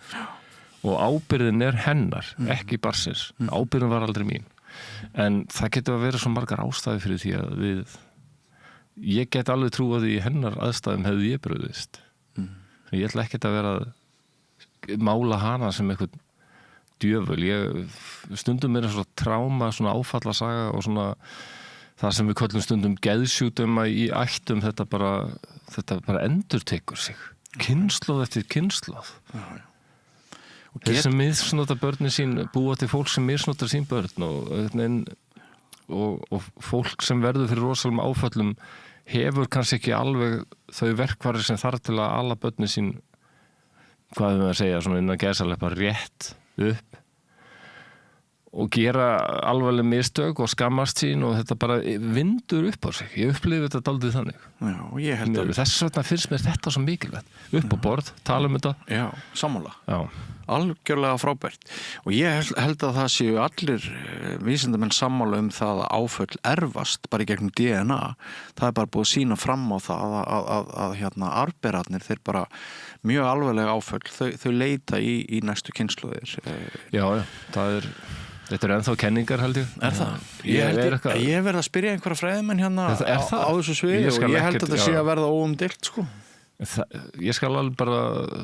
og ábyrðin er hennar, ekki barnsins, ábyrðin var aldrei mín, en það getur að vera svo margar ástæði fyrir því að ég get alveg trúað því í hennar aðstæðum hefði ég brugðist, ég ætla ekkert að vera að mála hana sem eitthvað djöful, stundum er svona tráma, svona áfallasaga og svona það sem við köllum stundum geðsjúkdóma í ættum, þetta bara endurtekur sig. Kynslóð eftir kynslóð. Þeir sem misnota börnin sín búa til fólk sem misnotar sín börn og fólk sem verður fyrir rosalum áföllum hefur kannski ekki alveg þau verkfæri sem þarf til að ala börnin sín, hvað við að segja, svona innan gæsaleppa rétt upp og gera alvarleg mistök og skammast sín og þetta bara vindur upp á sig. Ég upplifi þetta dálítið þannig. Já, ég held að þess vegna finnst mér þetta svo mikilvægt. Upp á borð, tala um þetta. Já, sammála. Já. Algjörlega frábært. Og ég held að það séu allir vísindamenn sammála um það að áföll erfast bara í gegnum DNA. Það er bara búið að sýna fram á það að arfberarnir, þeir bara mjög alvarlega áföll, þau leita í næstu kynslóðir. Já, þetta er ennþá kenningar, held ég. Er það? Ég verð að spyrja einhverja fræðimenn hérna á þessu sviði og ég held að þetta sé að verða óumdeilt, sko. Ég skal alveg bara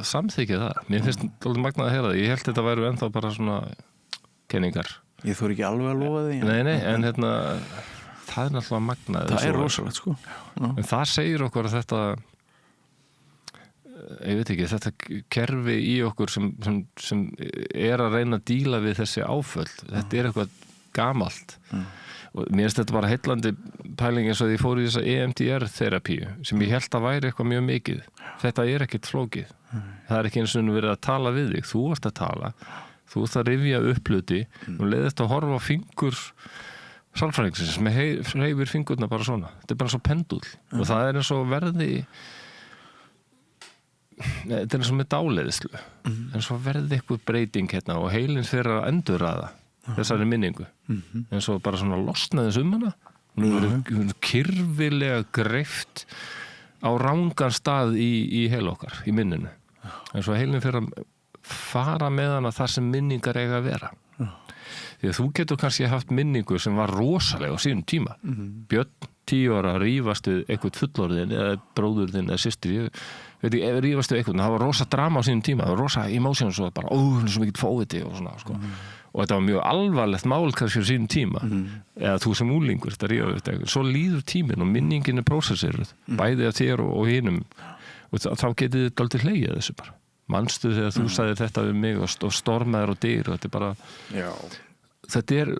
samþykja það. Mér finnst alveg magnað að heyra það. Ég held að þetta væru ennþá bara svona kenningar. Ég þori ekki alveg að lofa því. Nei, en það er náttúrulega magnað. Það er rosalegt, sko. En það segir okkur að þetta, ég veit ekki, þetta kerfi í okkur sem er að reyna að díla við þessi áföll, þetta er eitthvað gamalt og mér finnst þetta bara heillandi pæling eins og ég fór í þessa EMDR-terapíu sem ég held að væri eitthvað mjög mikið. Þetta er ekkert flókið. Það er ekki eins og verið að tala við þig. Þú ert að tala, þú ert að rifja upp hluti og leiði þetta að horfa á fingur sálfræðingsins sem hreyfir fingurna bara svona. Þetta er bara svo pendúll og það er eins og verði þetta er eins og með dáleiðslu en svo verði eitthvað breyting hérna og heilins fyrir að endurraða þessari minningu eins og bara svona losnaðis hana hún er kyrfilega greift á rangan stað í heila okkar, í minninu en svo heilin fyrir að fara með hana þar sem minningar eiga að vera því að þú getur kannski haft minningu sem var rosalega á sínum tíma Björn 10 ára rífast við eitthvað fullorðin eða bróður þinn eða systir ég veit ekki, rífast við eitthvað það var rosa drama á sínum tíma, það var rosa emotions og bara, hún er svo mikið fóviti og svona sko. Og þetta var mjög alvarlegt mál kannski á sínum tíma eða þú sem úlingur þetta rífa við eitthvað, svo líður tíminn og minningin er prósesseruð, bæði af þér og hinum og þá getið þið dálítið hlegið þessu bara manstu þegar þú sagði þetta við mig og stormaður og dyr og þetta er bara þetta er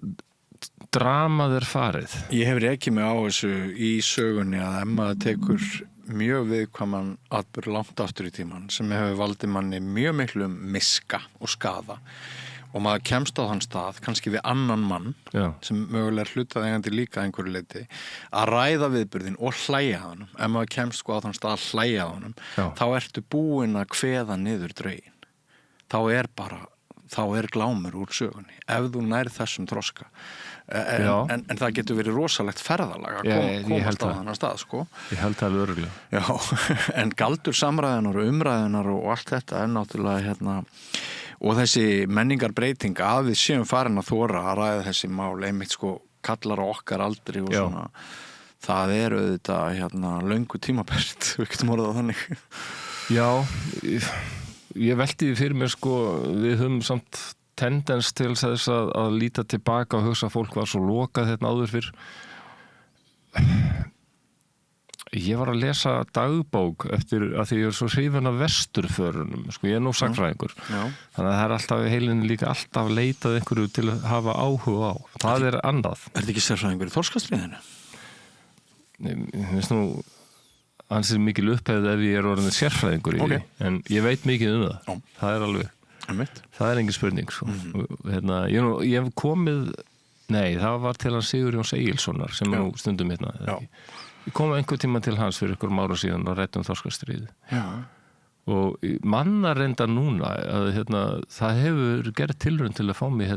dramað er farið Ég hef rekið mig á þessu í sögunni að ef maður tekur mjög viðkvæman atburð langt aftur í tíman sem hefur valdið manni mjög miklu miska og skaða og maður kemst á þann stað, kannski við annan mann sem mögulega er hlutað eigandi líka einhverju leyti, að ræða viðburðin og hlæja honum, ef maður kemst sko á þann stað að hlæja honum, þá ertu búinn að kveða niður draugin þá er glámur úr sögunni, ef þú nærð þessum þroska en það getur verið rosalegt ferðalag að komast á þann stað sko. Ég held það örugglega. Já, en galdur samræðunar og umræðunar og allt þetta er náttúrulega og þessi menningarbreyting að við séum farin að þora að ræða þessi mál einmitt sko kallar á okkar aldri og svona það er auðvitað löngu tímabært við getum orðað þannig Já, ég velti því fyrir mér sko við höfum samt tendens til þess að líta tilbaka og hugsa að fólk var svo lokað áður fyrr Ég var að lesa dagbók eftir að því ég er svo hrifinn af vesturförunum, sko ég er nú sagnfræðingur þannig að það er alltaf heilin líka alltaf leitað einhverju til að hafa áhuga á það er annað. Er þetta ekki sérfræðingur í þorskastríðinu? Ég finnst nú ansið mikil upphefð ef ég er orðin sérfræðingur í því, en ég veit mikið það er alveg það er engin spurning sko. Ég hef komið það var til hann Sigurjóns Egilssonar sem er nú stundum Ég kom einhver tíma til hans fyrir ykkur ára síðan og ræddum þorskastríði og manna reynda núna að það hefur gert tilraun til að fá mig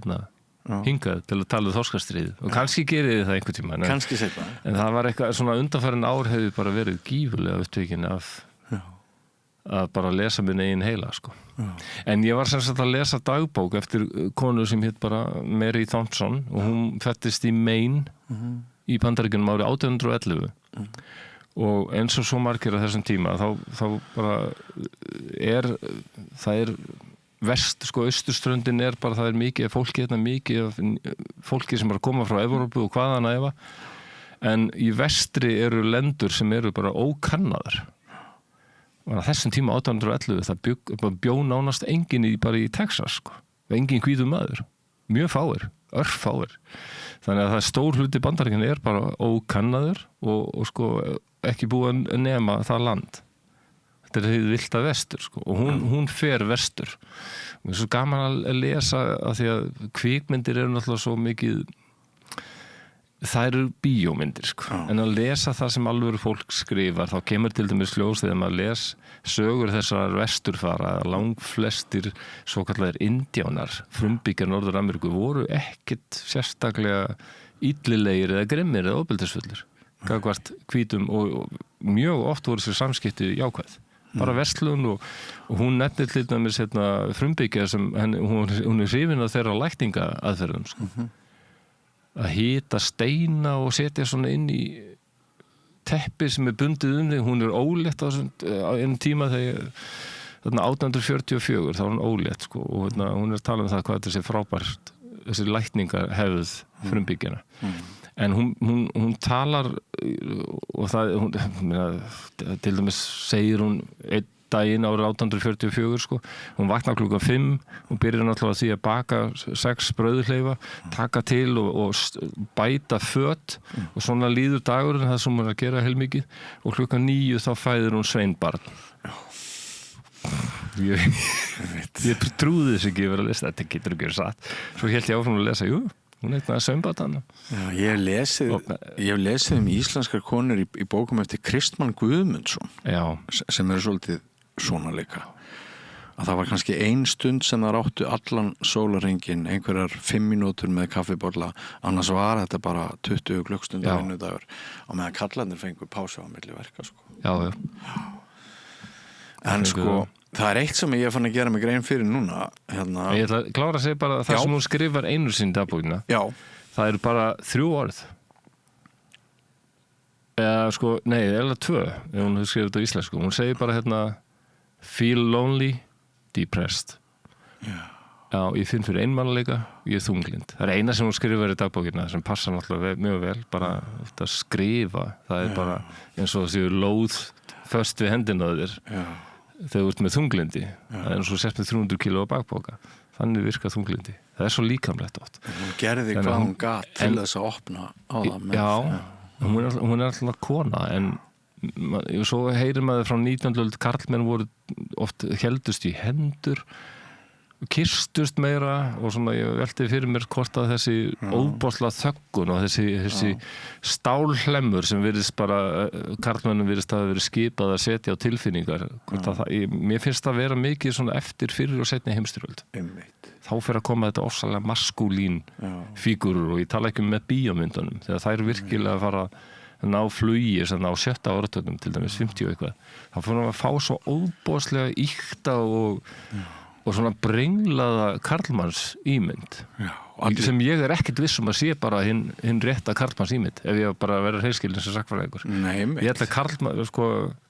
hingað til að tala þorskastríði og kannski gerið það einhver tíma kannski seinna en það var eitthvað svona undanfarin ár hefði bara verið gífurlega upptökin af að bara lesa minn eigin heila sko. En ég var sem sagt að lesa dagbók eftir konu sem hitt bara Mary Thompson og hún fættist í Maine í Bandaríkjunum árið 1811 og eins og svo margir á þessum tíma þá bara það er vest, sko, austurströndin er bara, það er mikið fólki mikið fólki sem er að koma frá Evrópu og hvaðan að efa en í vestri eru lendur sem eru bara ókannaðar og á þessum tíma 1811 það bjó nánast enginn bara í Texas sko, enginn hvítur maður mjög fáir, örfáir þannig að það stór hluti Bandaríkjanna er bara ókannaður og sko ekki búið að nema það land þetta er hið vilda vestur sko og hún fer vestur og það er svo gaman að lesa að því að kvikmyndir eru náttúrulega svo mikið það eru bíómyndir sko en að lesa það sem alvöru fólk skrifar þá kemur til dæmis ljós þegar maður les sögur þessar vesturfara langflestir svokallaðir indjánar frumbyggjar Norður-Ameríku voru ekkert sérstaklega illilegir eða grimmir eða ofbeldisfullir gagnvart hvítum og mjög oft voru sér samskipti jákvæð bara verslun og hún nefnir til dæmis frumbyggjar sem hún er hrifin af þeirra lækninga aðferðum sko að hita steina og setja svona inn í teppi sem er bundið þig, hún er ólétt á einn tíma þegar 1844 þá er hún ólétt sko og hún er að tala um það hvað þetta sé frábært þessi lækningar hefð frumbyggjana en hún talar og það til dæmis segir hún einn daginn árið 1844 sko. Hún vaknar klukkan 5 og byrjar náttúrulega því að baka 6 brauðhleifa, taka til og bæta föt og svona líður dagurinn það sem hún er að gera heilmikið og klukkan 9 þá fæðir hún sveinbarn. Ég trúði þess ekki að lesa, þetta getur ekki verið satt. Svo hélt ég áfram að lesa, hún eitthvað sveinbarn. Ég hef lesið íslenskar konur í bókum eftir Kristmann Guðmundsson sem eru svolítið svona líka að það var kannski ein stund sem það áttu allan sólarhringinn, einhverjar 5 mínútur með kaffibolla, annars var þetta bara 20 klukkstundar vinnudagur og meðan kallarnir fengu pásu á milli verka sko. Já. En sko, það eitt sem ég fann að gera mig grein fyrir núna hérna. Ég ætla að klára að segja bara það sem hún skrifar einu sinni dagbókina. Já. Það eru bara 3 orð. Eða sko, nei, eða 2 ef hún hefur skrifað þetta á íslensku. Hún segir bara hérna feel lonely, depressed. Já, ég finn fyrir einmanaleika, ég þunglynd. Það eina sem hún skrifar í dagbókina sem passar náttúrulega mjög vel, bara að skrifa. Það bara eins og þessi lóð föst við hendina á þér. Já. Þegar þú ert með þunglindi, það eins og sett með 300 kíló á bakpoka, þannig virkar þunglindi. Það svo líkamlegt oft. Hún gerði hvað hún gat til þess að opna á það með. Já, hún alltaf kona, en svo heyrir maður frá 19. öld karlmenn voru oft heldust í hendur, kyrstust meira og svona ég velti fyrir mér hvort að þessi óbóðslega þöggun og þessi stálhlemmur sem virðist bara karlmennum virðist að hafa verið skipað að setja á tilfinningar hvort að mér finnst það vera mikið svona eftir fyrir og seinni heimsstyrjöld þá fer að koma þetta ofsalega maskúlín fígurur og ég tala ekki með bíómyndunum þegar þær virkilega fara að ná flugi sem ná 7. áratögnum til dæmis 50 eitthvað þá fyrir að fá svo óbóðslega ýkta og svona brenglaða karlmanns ímynd sem ég ekkert viss að sé bara hinn rétta karlmanns ímynd ef ég bara verður hreinskilin sem sakfræðingur ég ætla að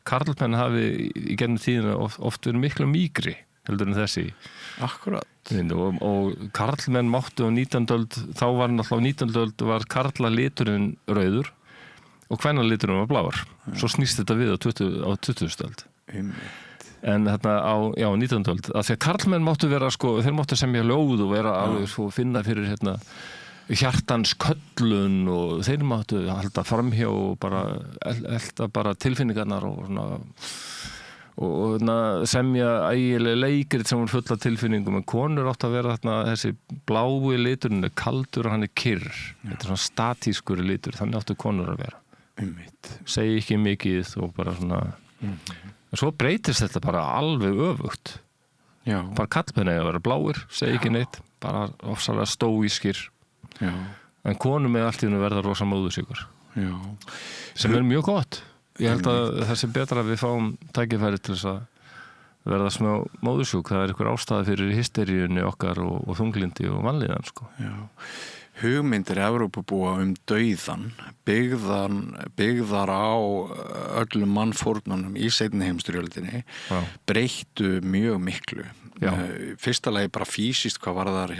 karlmenn hafi í gennum tíðina oft verið miklu mýkri heldur en þessi Akkurat og karlmenn máttu á 19. öld þá var náttúrulega á 19. öld var karla liturinn rauður og kvenna liturinn var bláar svo snýst þetta við á 20. öld en þarna á 19. öld að því að karlmenn máttu vera þeir máttu semja ljóð og vera alveg finna fyrir hjartans köllun og þeir máttu halda framhjá og bara elta bara tilfinningarnar og svona og semja ægilega leikrit sem var fulla tilfinningum en konur áttu að vera þessi blái liturinn kaldur og hann kyrr þetta svona statískur litur þannig áttu konur að vera segi ekki mikið og bara svona en svo breytist þetta bara alveg öfugt bara kallmenni að vera bláir segi ekki neitt, bara ofsalega stóískir en konum með allt í verða rosa móðursjúkar sem mjög gott ég held að það sé betra að við fáum tækifæri til þess að verða smá móðursjúk, það einhver ástæða fyrir hysteríunni okkar og þunglindi og vanlíðan Hugmyndir Evrópubúa dauðan byggðar á öllum mannfórnunum í seinni heimsstyrjöldinni breyttu mjög miklu fyrsta lagi bara fysiskt hvað var þar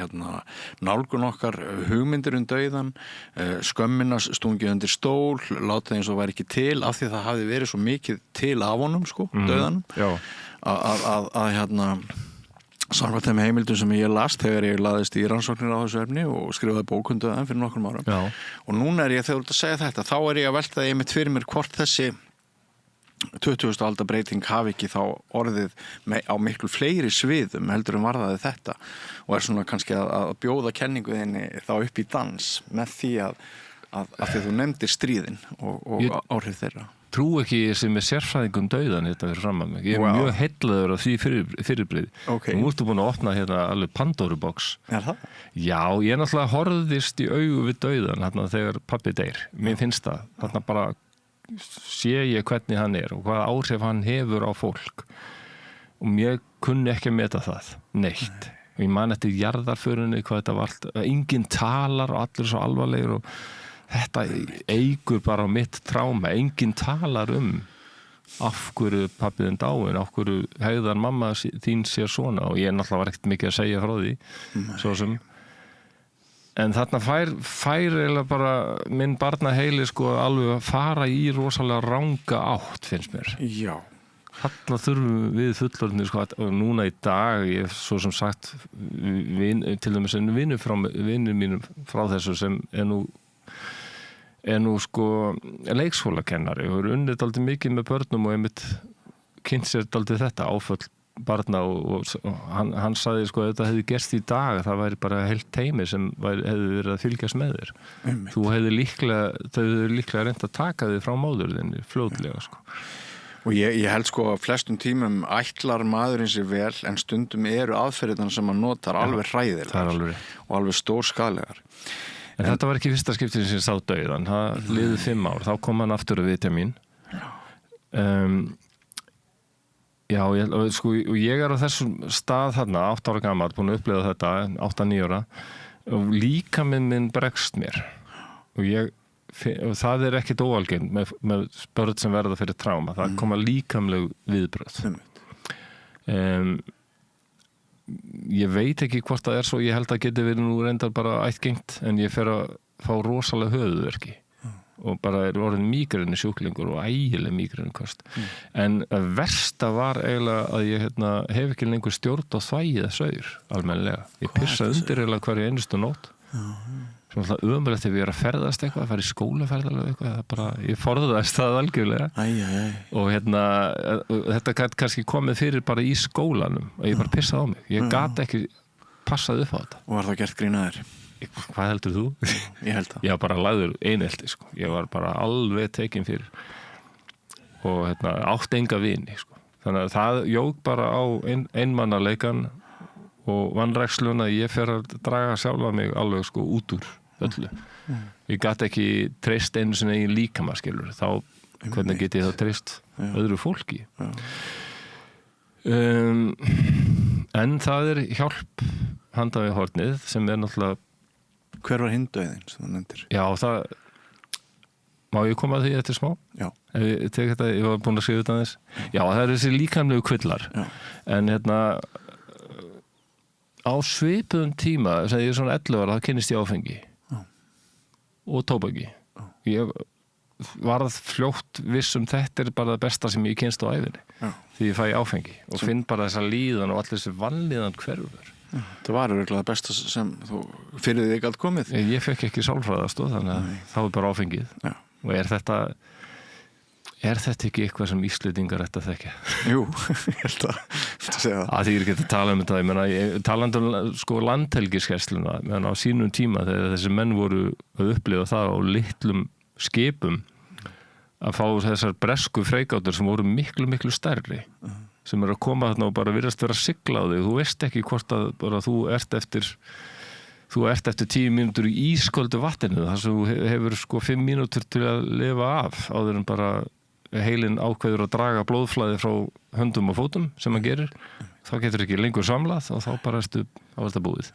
nálgun okkar hugmyndir dauðan skömmina stungið undir stól látið eins og var ekki til af því það hafði verið svo mikið til af honum dauðanum að samkvæmt þeim heimildum sem ég las þegar ég laðist í rannsóknir á þessu efni og skrifaði bókunduðan fyrir nokkrum árum og núna ég þegar þú að segja þetta þá ég að velta einmitt fyrir mér hvort þessi 20. aldar breyting hafi ekki þá orðið á miklu fleiri sviðum heldur en varðaði þetta og svona kannski að bjóða kenningu þinni þá upp í dans með því að því þú nefndir stríðin og áhrif þeirra trú ekki sem sérfræðingum dauðan þetta fyrir fram að mig. Ég mjög heillaður af því fyrirbrigði. Nú ertu búin að opna alveg Pandoru-box. Er það? Já, ég náttúrulega horfðist í augu við dauðan þegar pabbi deyr. Mér finnst það. Þarna bara sé ég hvernig hann og hvaða áhrif hann hefur á fólk. Og mér kunni ekki að meta það. Neitt. Og ég man eftir jarðarförinni hvað þetta var allt. Enginn talar og allir svo alvarlegir og þetta eigur bara á mitt tráma enginn talar af hverju pabbiðin dáin af hverju hegðar mamma þín sér svona og ég náttúrulega var ekkert mikið að segja frá því svo sem en þarna fær eiginlega bara minn barnaheili alveg að fara í rosalega ranga átt finnst mér þarna þurfum við fullorðnir og núna í dag ég svo sem sagt til dæmis en vinur mínum frá þessu sem nú leikskólakennari og hefur unnið dálítið mikið með börnum og einmitt kynnt sér dálítið þetta áföll barna og hann sagði þetta hefði gerst í dag það væri bara heilt teimi sem hefði verið að fylgjast með þér þau hefði líklega reynt að taka þig frá móður þinni fljótlega Og ég held sko að flestum tímum ætlar maðurinn sér vel en stundum eru aðferðirnar sem hann notar alveg hræðilegar og alveg stórskalegar. En þetta var ekki fyrsta skiptið sem ég sá dauðan. Það liði 5 ár, þá kom hann aftur að vitja mín. Já, ég á þessum stað þarna, 8 ára gamall, búin að upplifa þetta, 8-9 ára, og líkaminn minn bregst mér. Og það er ekkit óalgengt með börn sem verða fyrir tráma. Það koma líkamleg viðbrögð. Ég veit ekki hvort það er svo, ég held að geti verið nú reyndar bara ættgengt, en ég fer að fá rosalega höfuðverki. Og bara orðin mígræni sjúklingur og ægileg mígræni kost. En versta var eiginlega að ég hef ekki lengur stjórn á þvægið saur almennilega. Ég pissaði undir eiginlega hverju einustu nótt. Svona ömurlegt ef ég að ferðast eitthvað, að fara í skólaferðalega eitthvað, það bara, ég forðaðist það algjörlega. Og þetta gat kannski komið fyrir bara í skólanum og ég bara pissaði á mig. Ég gat ekki passað upp á þetta. Og var það gert grín að þér? Hvað heldur þú? Ég held það. Ég var bara lagður einelti, sko. Ég var bara alveg tekinn fyrir og átt enga vini, sko. Þannig að það jók bara á einmannaleikan og vanræksluna. Ég fer að draga sjálfa mig alveg sko út úr öllu. Ég gat ekki treyst einu sinni eigin líkama, skilur. Þá, hvernig get ég þá treyst öðru fólki? En það er hjálp handa við hornið sem er náttúrulega. Hver var hinn dauðinn sem þú nefndir? Já, má ég koma að því eftir smá? Já. Ég var búin að skrifa þetta aðeins. Já, það er þessi líkamlegu kvillar. Já. En á svipuðum tíma, sem ég er svona 11 ára, þá kynnist ég áfengi. Já. Og tóbaki. Já. Ég varð fljótt viss þetta er bara það besta sem ég kynnst á ævinni. Já. Því ég fæ áfengi og finn bara þessa líðan og allir þessi vanlíðan hverfur. Það var örugglega það besta sem þú fyrir þig gat komið. Ég fekk ekki sálfræðastoð, þannig að það var bara áfengið. Já. Og er þetta ekki eitthvað sem Íslendingar ættu að þekka? Jú, ég held að segja það. Því ég get að tala um þetta. Talandi sko landhelgisgæsluna, meðan á sínum tíma þegar þessi menn voru að upplifa það á litlum skipum að fá þessar bresku freigátur sem voru miklu, miklu stærri. Sem að koma þarna og bara virðast vera að sigla á þig. Þú veist ekki hvort að bara þú ert eftir 10 mínútur í ísköldu vatninu þar sem þú hefur sko 5 mínútur til að lifa af áður en bara heilinn ákveður að draga blóðflæði frá höndum og fótum sem hann gerir. Þá getur ekki lengur samlað og þá bara ertu á þetta búið.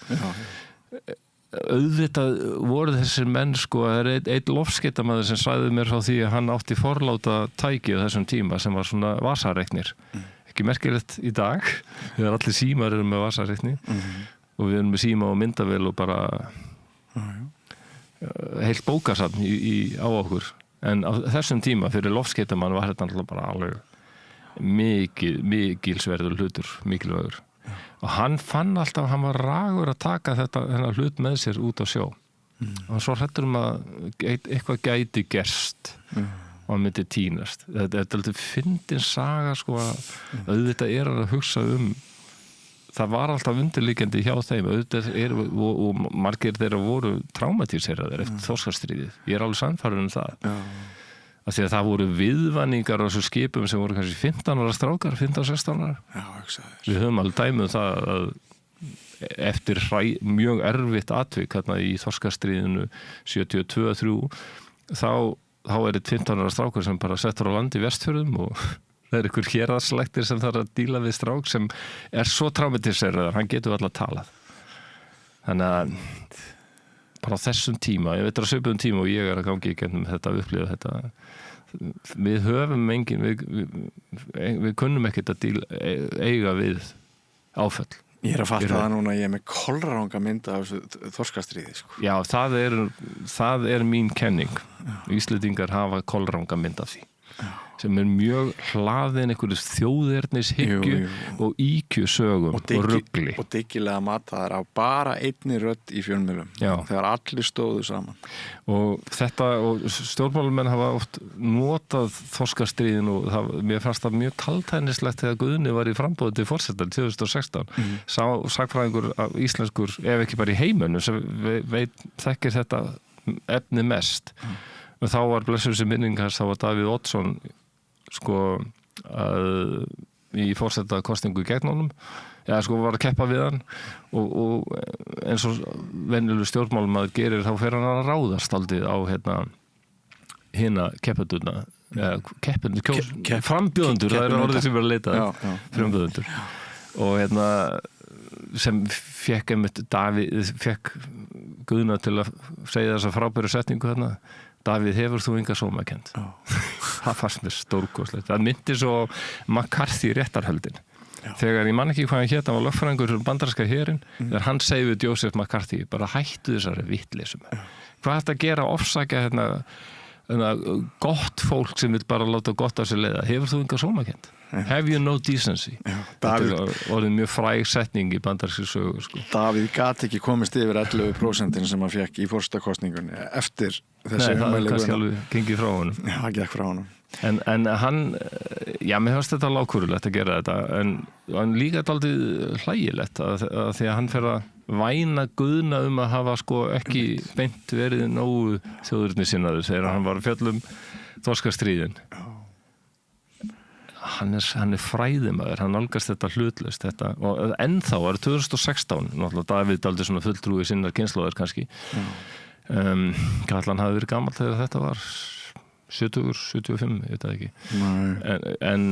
Auðvitað voru þessir menn sko, það er einn lofskeytamaður sem sagði mér frá því að hann átti forláta tæki á þessum tíma sem var svona vasareiknir. Ekki merkilegt í dag þegar allir símar eru með vasareikni og við erum með síma og myndavél og bara heilt bókasafn á okkur en á þessum tíma fyrir lofskeitamann var þetta alltaf bara alveg mikilsverður hlutur, mikilvægur og hann fann alltaf að hann var ragur að taka þennan hlut með sér út á sjó og svo hrættur að eitthvað gæti gerst og hann myndi tínast. Þetta er alltaf fyndin saga sko að auðvitað er að hugsa það var alltaf undirliggjandi hjá þeim auðvitað og margir þeirra voru traumatíseraðir eftir þorskastríðið. Ég er alveg sannfærður það. Af því að það voru viðvanningar á þessu skipum sem voru kannski 15 ára strákar, 15-16 ára. Já, við höfum alveg dæmið það að eftir mjög erfitt atvik hérna í þorskastríðinu 72-3 þá er þetta 15 ára strákur sem bara settur á land í Vestfjörðum og það er ykkur héraðslæktir sem þarf að díla við strák sem er svo traumatiserað hann getur alltaf talað. Þannig að bara á þessum tíma, ég veit að söpum tíma og ég er að gangi í gennum þetta upplifa þetta. Við höfum engin, við kunnum ekkert að eiga við áföll. Ég er að fatta það núna að ég er með kolranga mynda af þessu þorskastríði. Sko. Já, það er mín kenning. Íslendingar hafa kolranga mynd af því. Já. Sem er mjög hlaðin einhverju þjóðernishyggju og íkjusögum og rugli. Og dyggilega mataðar á bara einni rödd í fjölmiðlum. Þegar allir stóðu saman. Og stjórnmálamenn hafa oft notað þorskastríðin og mér fannst það mjög kaldhæðnislegt þegar Guðni var í framboði til forsetan 2016. Sagfræðingur íslenskur, ef ekki bara í heiminum, sem þekkir þetta efni mest. Og þá var blessuð sem minning hans, þá var Davíð Oddsson sko í forseta kosningu gegn honum, var að keppa við hann og eins og venjulegur stjórnmálamaður gerir, þá fer hann að ráðast aldrei á hina keppendurna frambjóðendur, það orðið sem verið að leita frambjóðendur og sem fekk Guðna til að segja þessa frábæru setningu Davíð, hefur þú enga sómakennd? Það fannst mér stórkostlegt. Það myndi svo McCarthy réttarhöldin. Þegar ég man ekki hvað hann hét, hann var lögfræðingur bandaríska herinn, þegar hann segi við Joseph McCarthy, bara hættu þessari vitleysu. Hvað er þetta að gera, ofsækja gott fólk sem vil bara láta gott af sér leiða? Hefur þú enga sómakennd? Have you no decency? Þetta orðið mjög fræg setning í bandarískri sögu, sko. Davíð gat ekki komist yfir 11% sem hann fekk í forsetakosningunni eftir þessi Nei, það er kannski alveg gengið frá honum. Já, það gekk frá honum. En hann, mér fannst þetta lágkúrulegt að gera þetta, en líka dálítið hlægilegt að því að hann fer að væna Guðna að hafa ekki beint verið nógu þjóðurni sinnaður þegar hann var að fjalla þorskastríðin. Hann er fræðimaður, hann nálgast þetta hlutlaust og ennþá var 2016 náttúrulega Davíð dálítið svona fulltrúi sinnar kynslóðar kannski Kallan hafi verið gamall þegar þetta var 70, 75, ég veit það ekki en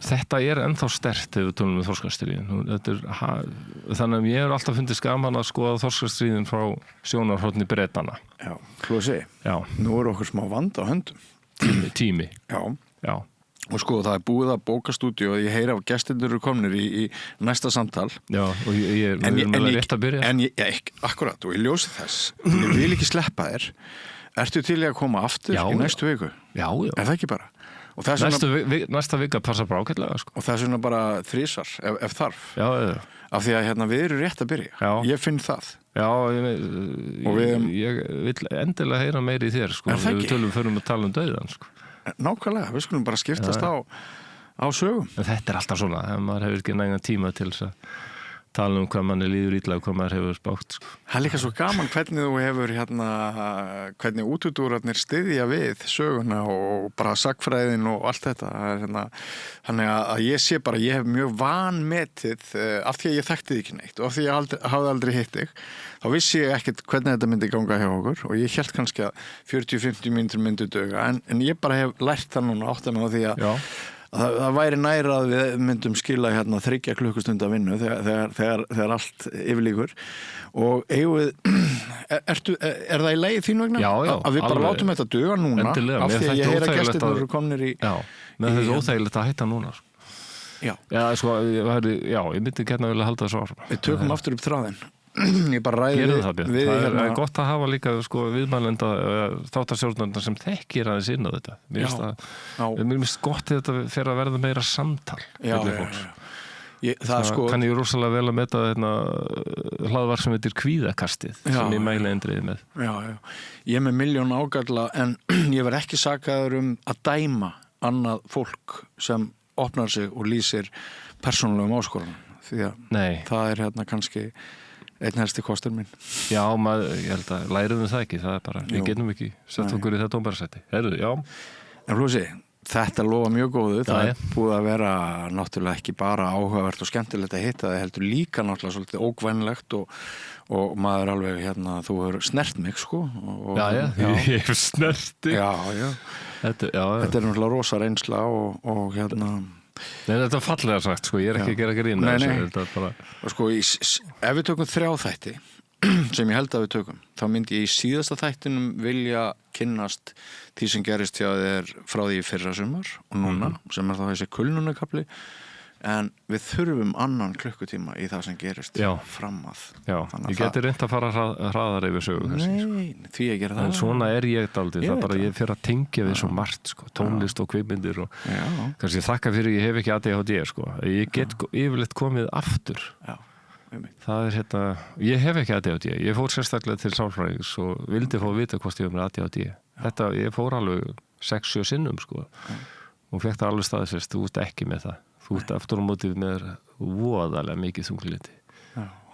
þetta er ennþá sterkt þegar við tölum þorskastríðin þannig að ég hef alltaf fundið skaman að skoða þorskastríðin frá sjónarhorni Bretana. Já, Flósi, nú er okkur smá vand á höndum tími. Já. Og sko, það er búið að bókastúdíu og ég heyri af gestirnir eru komnir í næsta samtal. Já, og ég er rétt að byrja. Akkurat, og ég ljósi þess. Ég vil ekki sleppa þér. Ertu til að koma aftur í næstu viku? Já. Er það ekki bara? Næsta vika passa bara ágætlega, sko. Og það er svona bara þrísvar, ef þarf. Já. Af því að við erum rétt að byrja. Já. Ég finn það. Já, ég vil endilega heyra meiri í þér, sko. Við förum að tala dauðan, sko. Nákvæmlega, við skulum bara skiptast á sögum. En þetta er alltaf svona, ef maður hefur ekki nægan tíma til þess að tala hvað manni líður illa og hvað maður hefur spátt, sko. Það er líka svo gaman hvernig þú hefur hvernig útúrdúrarnir styðja við söguna og bara sagfræðin og allt þetta. Þannig að ég sé bara, ég hef mjög vanmetið af því að ég þekkti þig ekki neitt og af því að ég hafði aldrei hitt þig. Þá vissi ég ekkert hvernig þetta myndi ganga hjá okkur og ég hélt kannski að 40-50 mínútur myndi duga en ég bara hef lært það núna átt að mig á því að það væri næra að við myndum skila 3 klukkustunda vinnu þegar allt yfirlíkur og er það í lagi þín vegna? Já, að við bara látum þetta duga núna endilega, af því að ég heyra gestirnir eru komnir í með þetta óþægilegt að hætta núna ég myndi gætna vilja halda þessu áfram. Við tökum aftur upp þráðinn. Ég bara ræði við það er gott að hafa líka viðmælenda þáttarstjórnarnar sem þekkir aðeins inn á þetta. Mér finnst gott þetta fyrir að verða meira samtal kann ég rosalega vel að meta hlaðvarp sem heitir Kvíðakastið sem ég mæli eindriði með. Ég er með 1.000.000 ágalla en ég verð ekki sakaður að dæma annað fólk sem opnar sig og lýsir persónulegum áskorunum því að það er kannski einn helsti kostur minn. Já, ég held að lærum við það ekki, það er bara, við getum ekki sett okkur í þetta dómbarasæti. En Flósi, þetta lofa mjög góðu, það er búið að vera náttúrulega ekki bara áhugavert og skemmtilegt að hitta, það heldur líka náttúrulega svolítið ókvænlegt og maður alveg þú hefur snert mig, sko. Ég hef snert þig. Já. Þetta er náttúrulega rosa reynsla og Nei, þetta er fallega sagt, sko, ég er ekki að gera grín bara... Sko, ef við tökum 3 þætti sem ég held að við tökum, þá myndi ég í síðasta þættinum vilja kynnast því sem gerist hjá þér frá því í fyrra sumar og núna, sem er þá þessi kulnunarkafli en við þurfum annan klukkutíma í það sem gerist fram að. Ég geti reynt að fara hraðar yfir sögu því að gera það. En svona er ég dálítið, það bara ég fer að tengja við svo margt, sko, tónlist og kvikmyndir og kannski þakka fyrir ég hef ekki ADHD, sko. Ég get yfirleitt komið aftur. Það er ég hef ekki ADHD, ég fór sérstaklega til sálfræðings og vildi fá að vita hvort ég hef með ADHD. Ég fór alveg 6-7 sinnum, sko, og fekk það alveg staðfest, þú ert ekki með það. Þú ert aftur á mótið með voðalega mikið þunglyndi.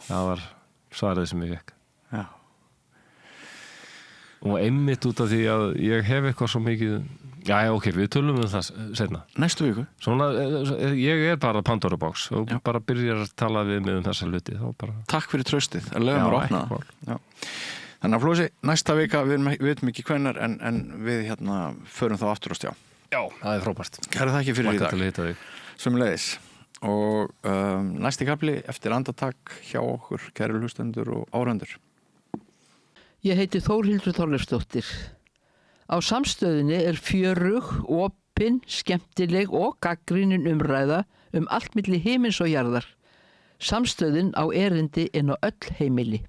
Það var svarið sem ég fekk. Og einmitt út af því að ég hef eitthvað svo mikið Já, ok, við tölum það seinna. Næstu viku. Svona, ég bara Pandora box og bara byrjar að tala við mig þessa hluti. Bara... Takk fyrir tröstið, að lögum að opna það. Þannig að Flósi, næsta vika, við veitum ekki hvenær, en við förum þá aftur á stjá. Já, það frábært. Kæra þakki fyrir í dag. Til að hitta þig. Sömuleiðis. Og næsti kafli eftir andartak hjá okkur, kæru hlustendur og áhorfendur. Ég heiti Þórhildur Þorleifsdóttir. Á Samstöðinni fjörug, opin, skemmtileg og gagnrýnin umræða allt milli himins og jarðar. Samstöðin á erindi inn á öll heimili.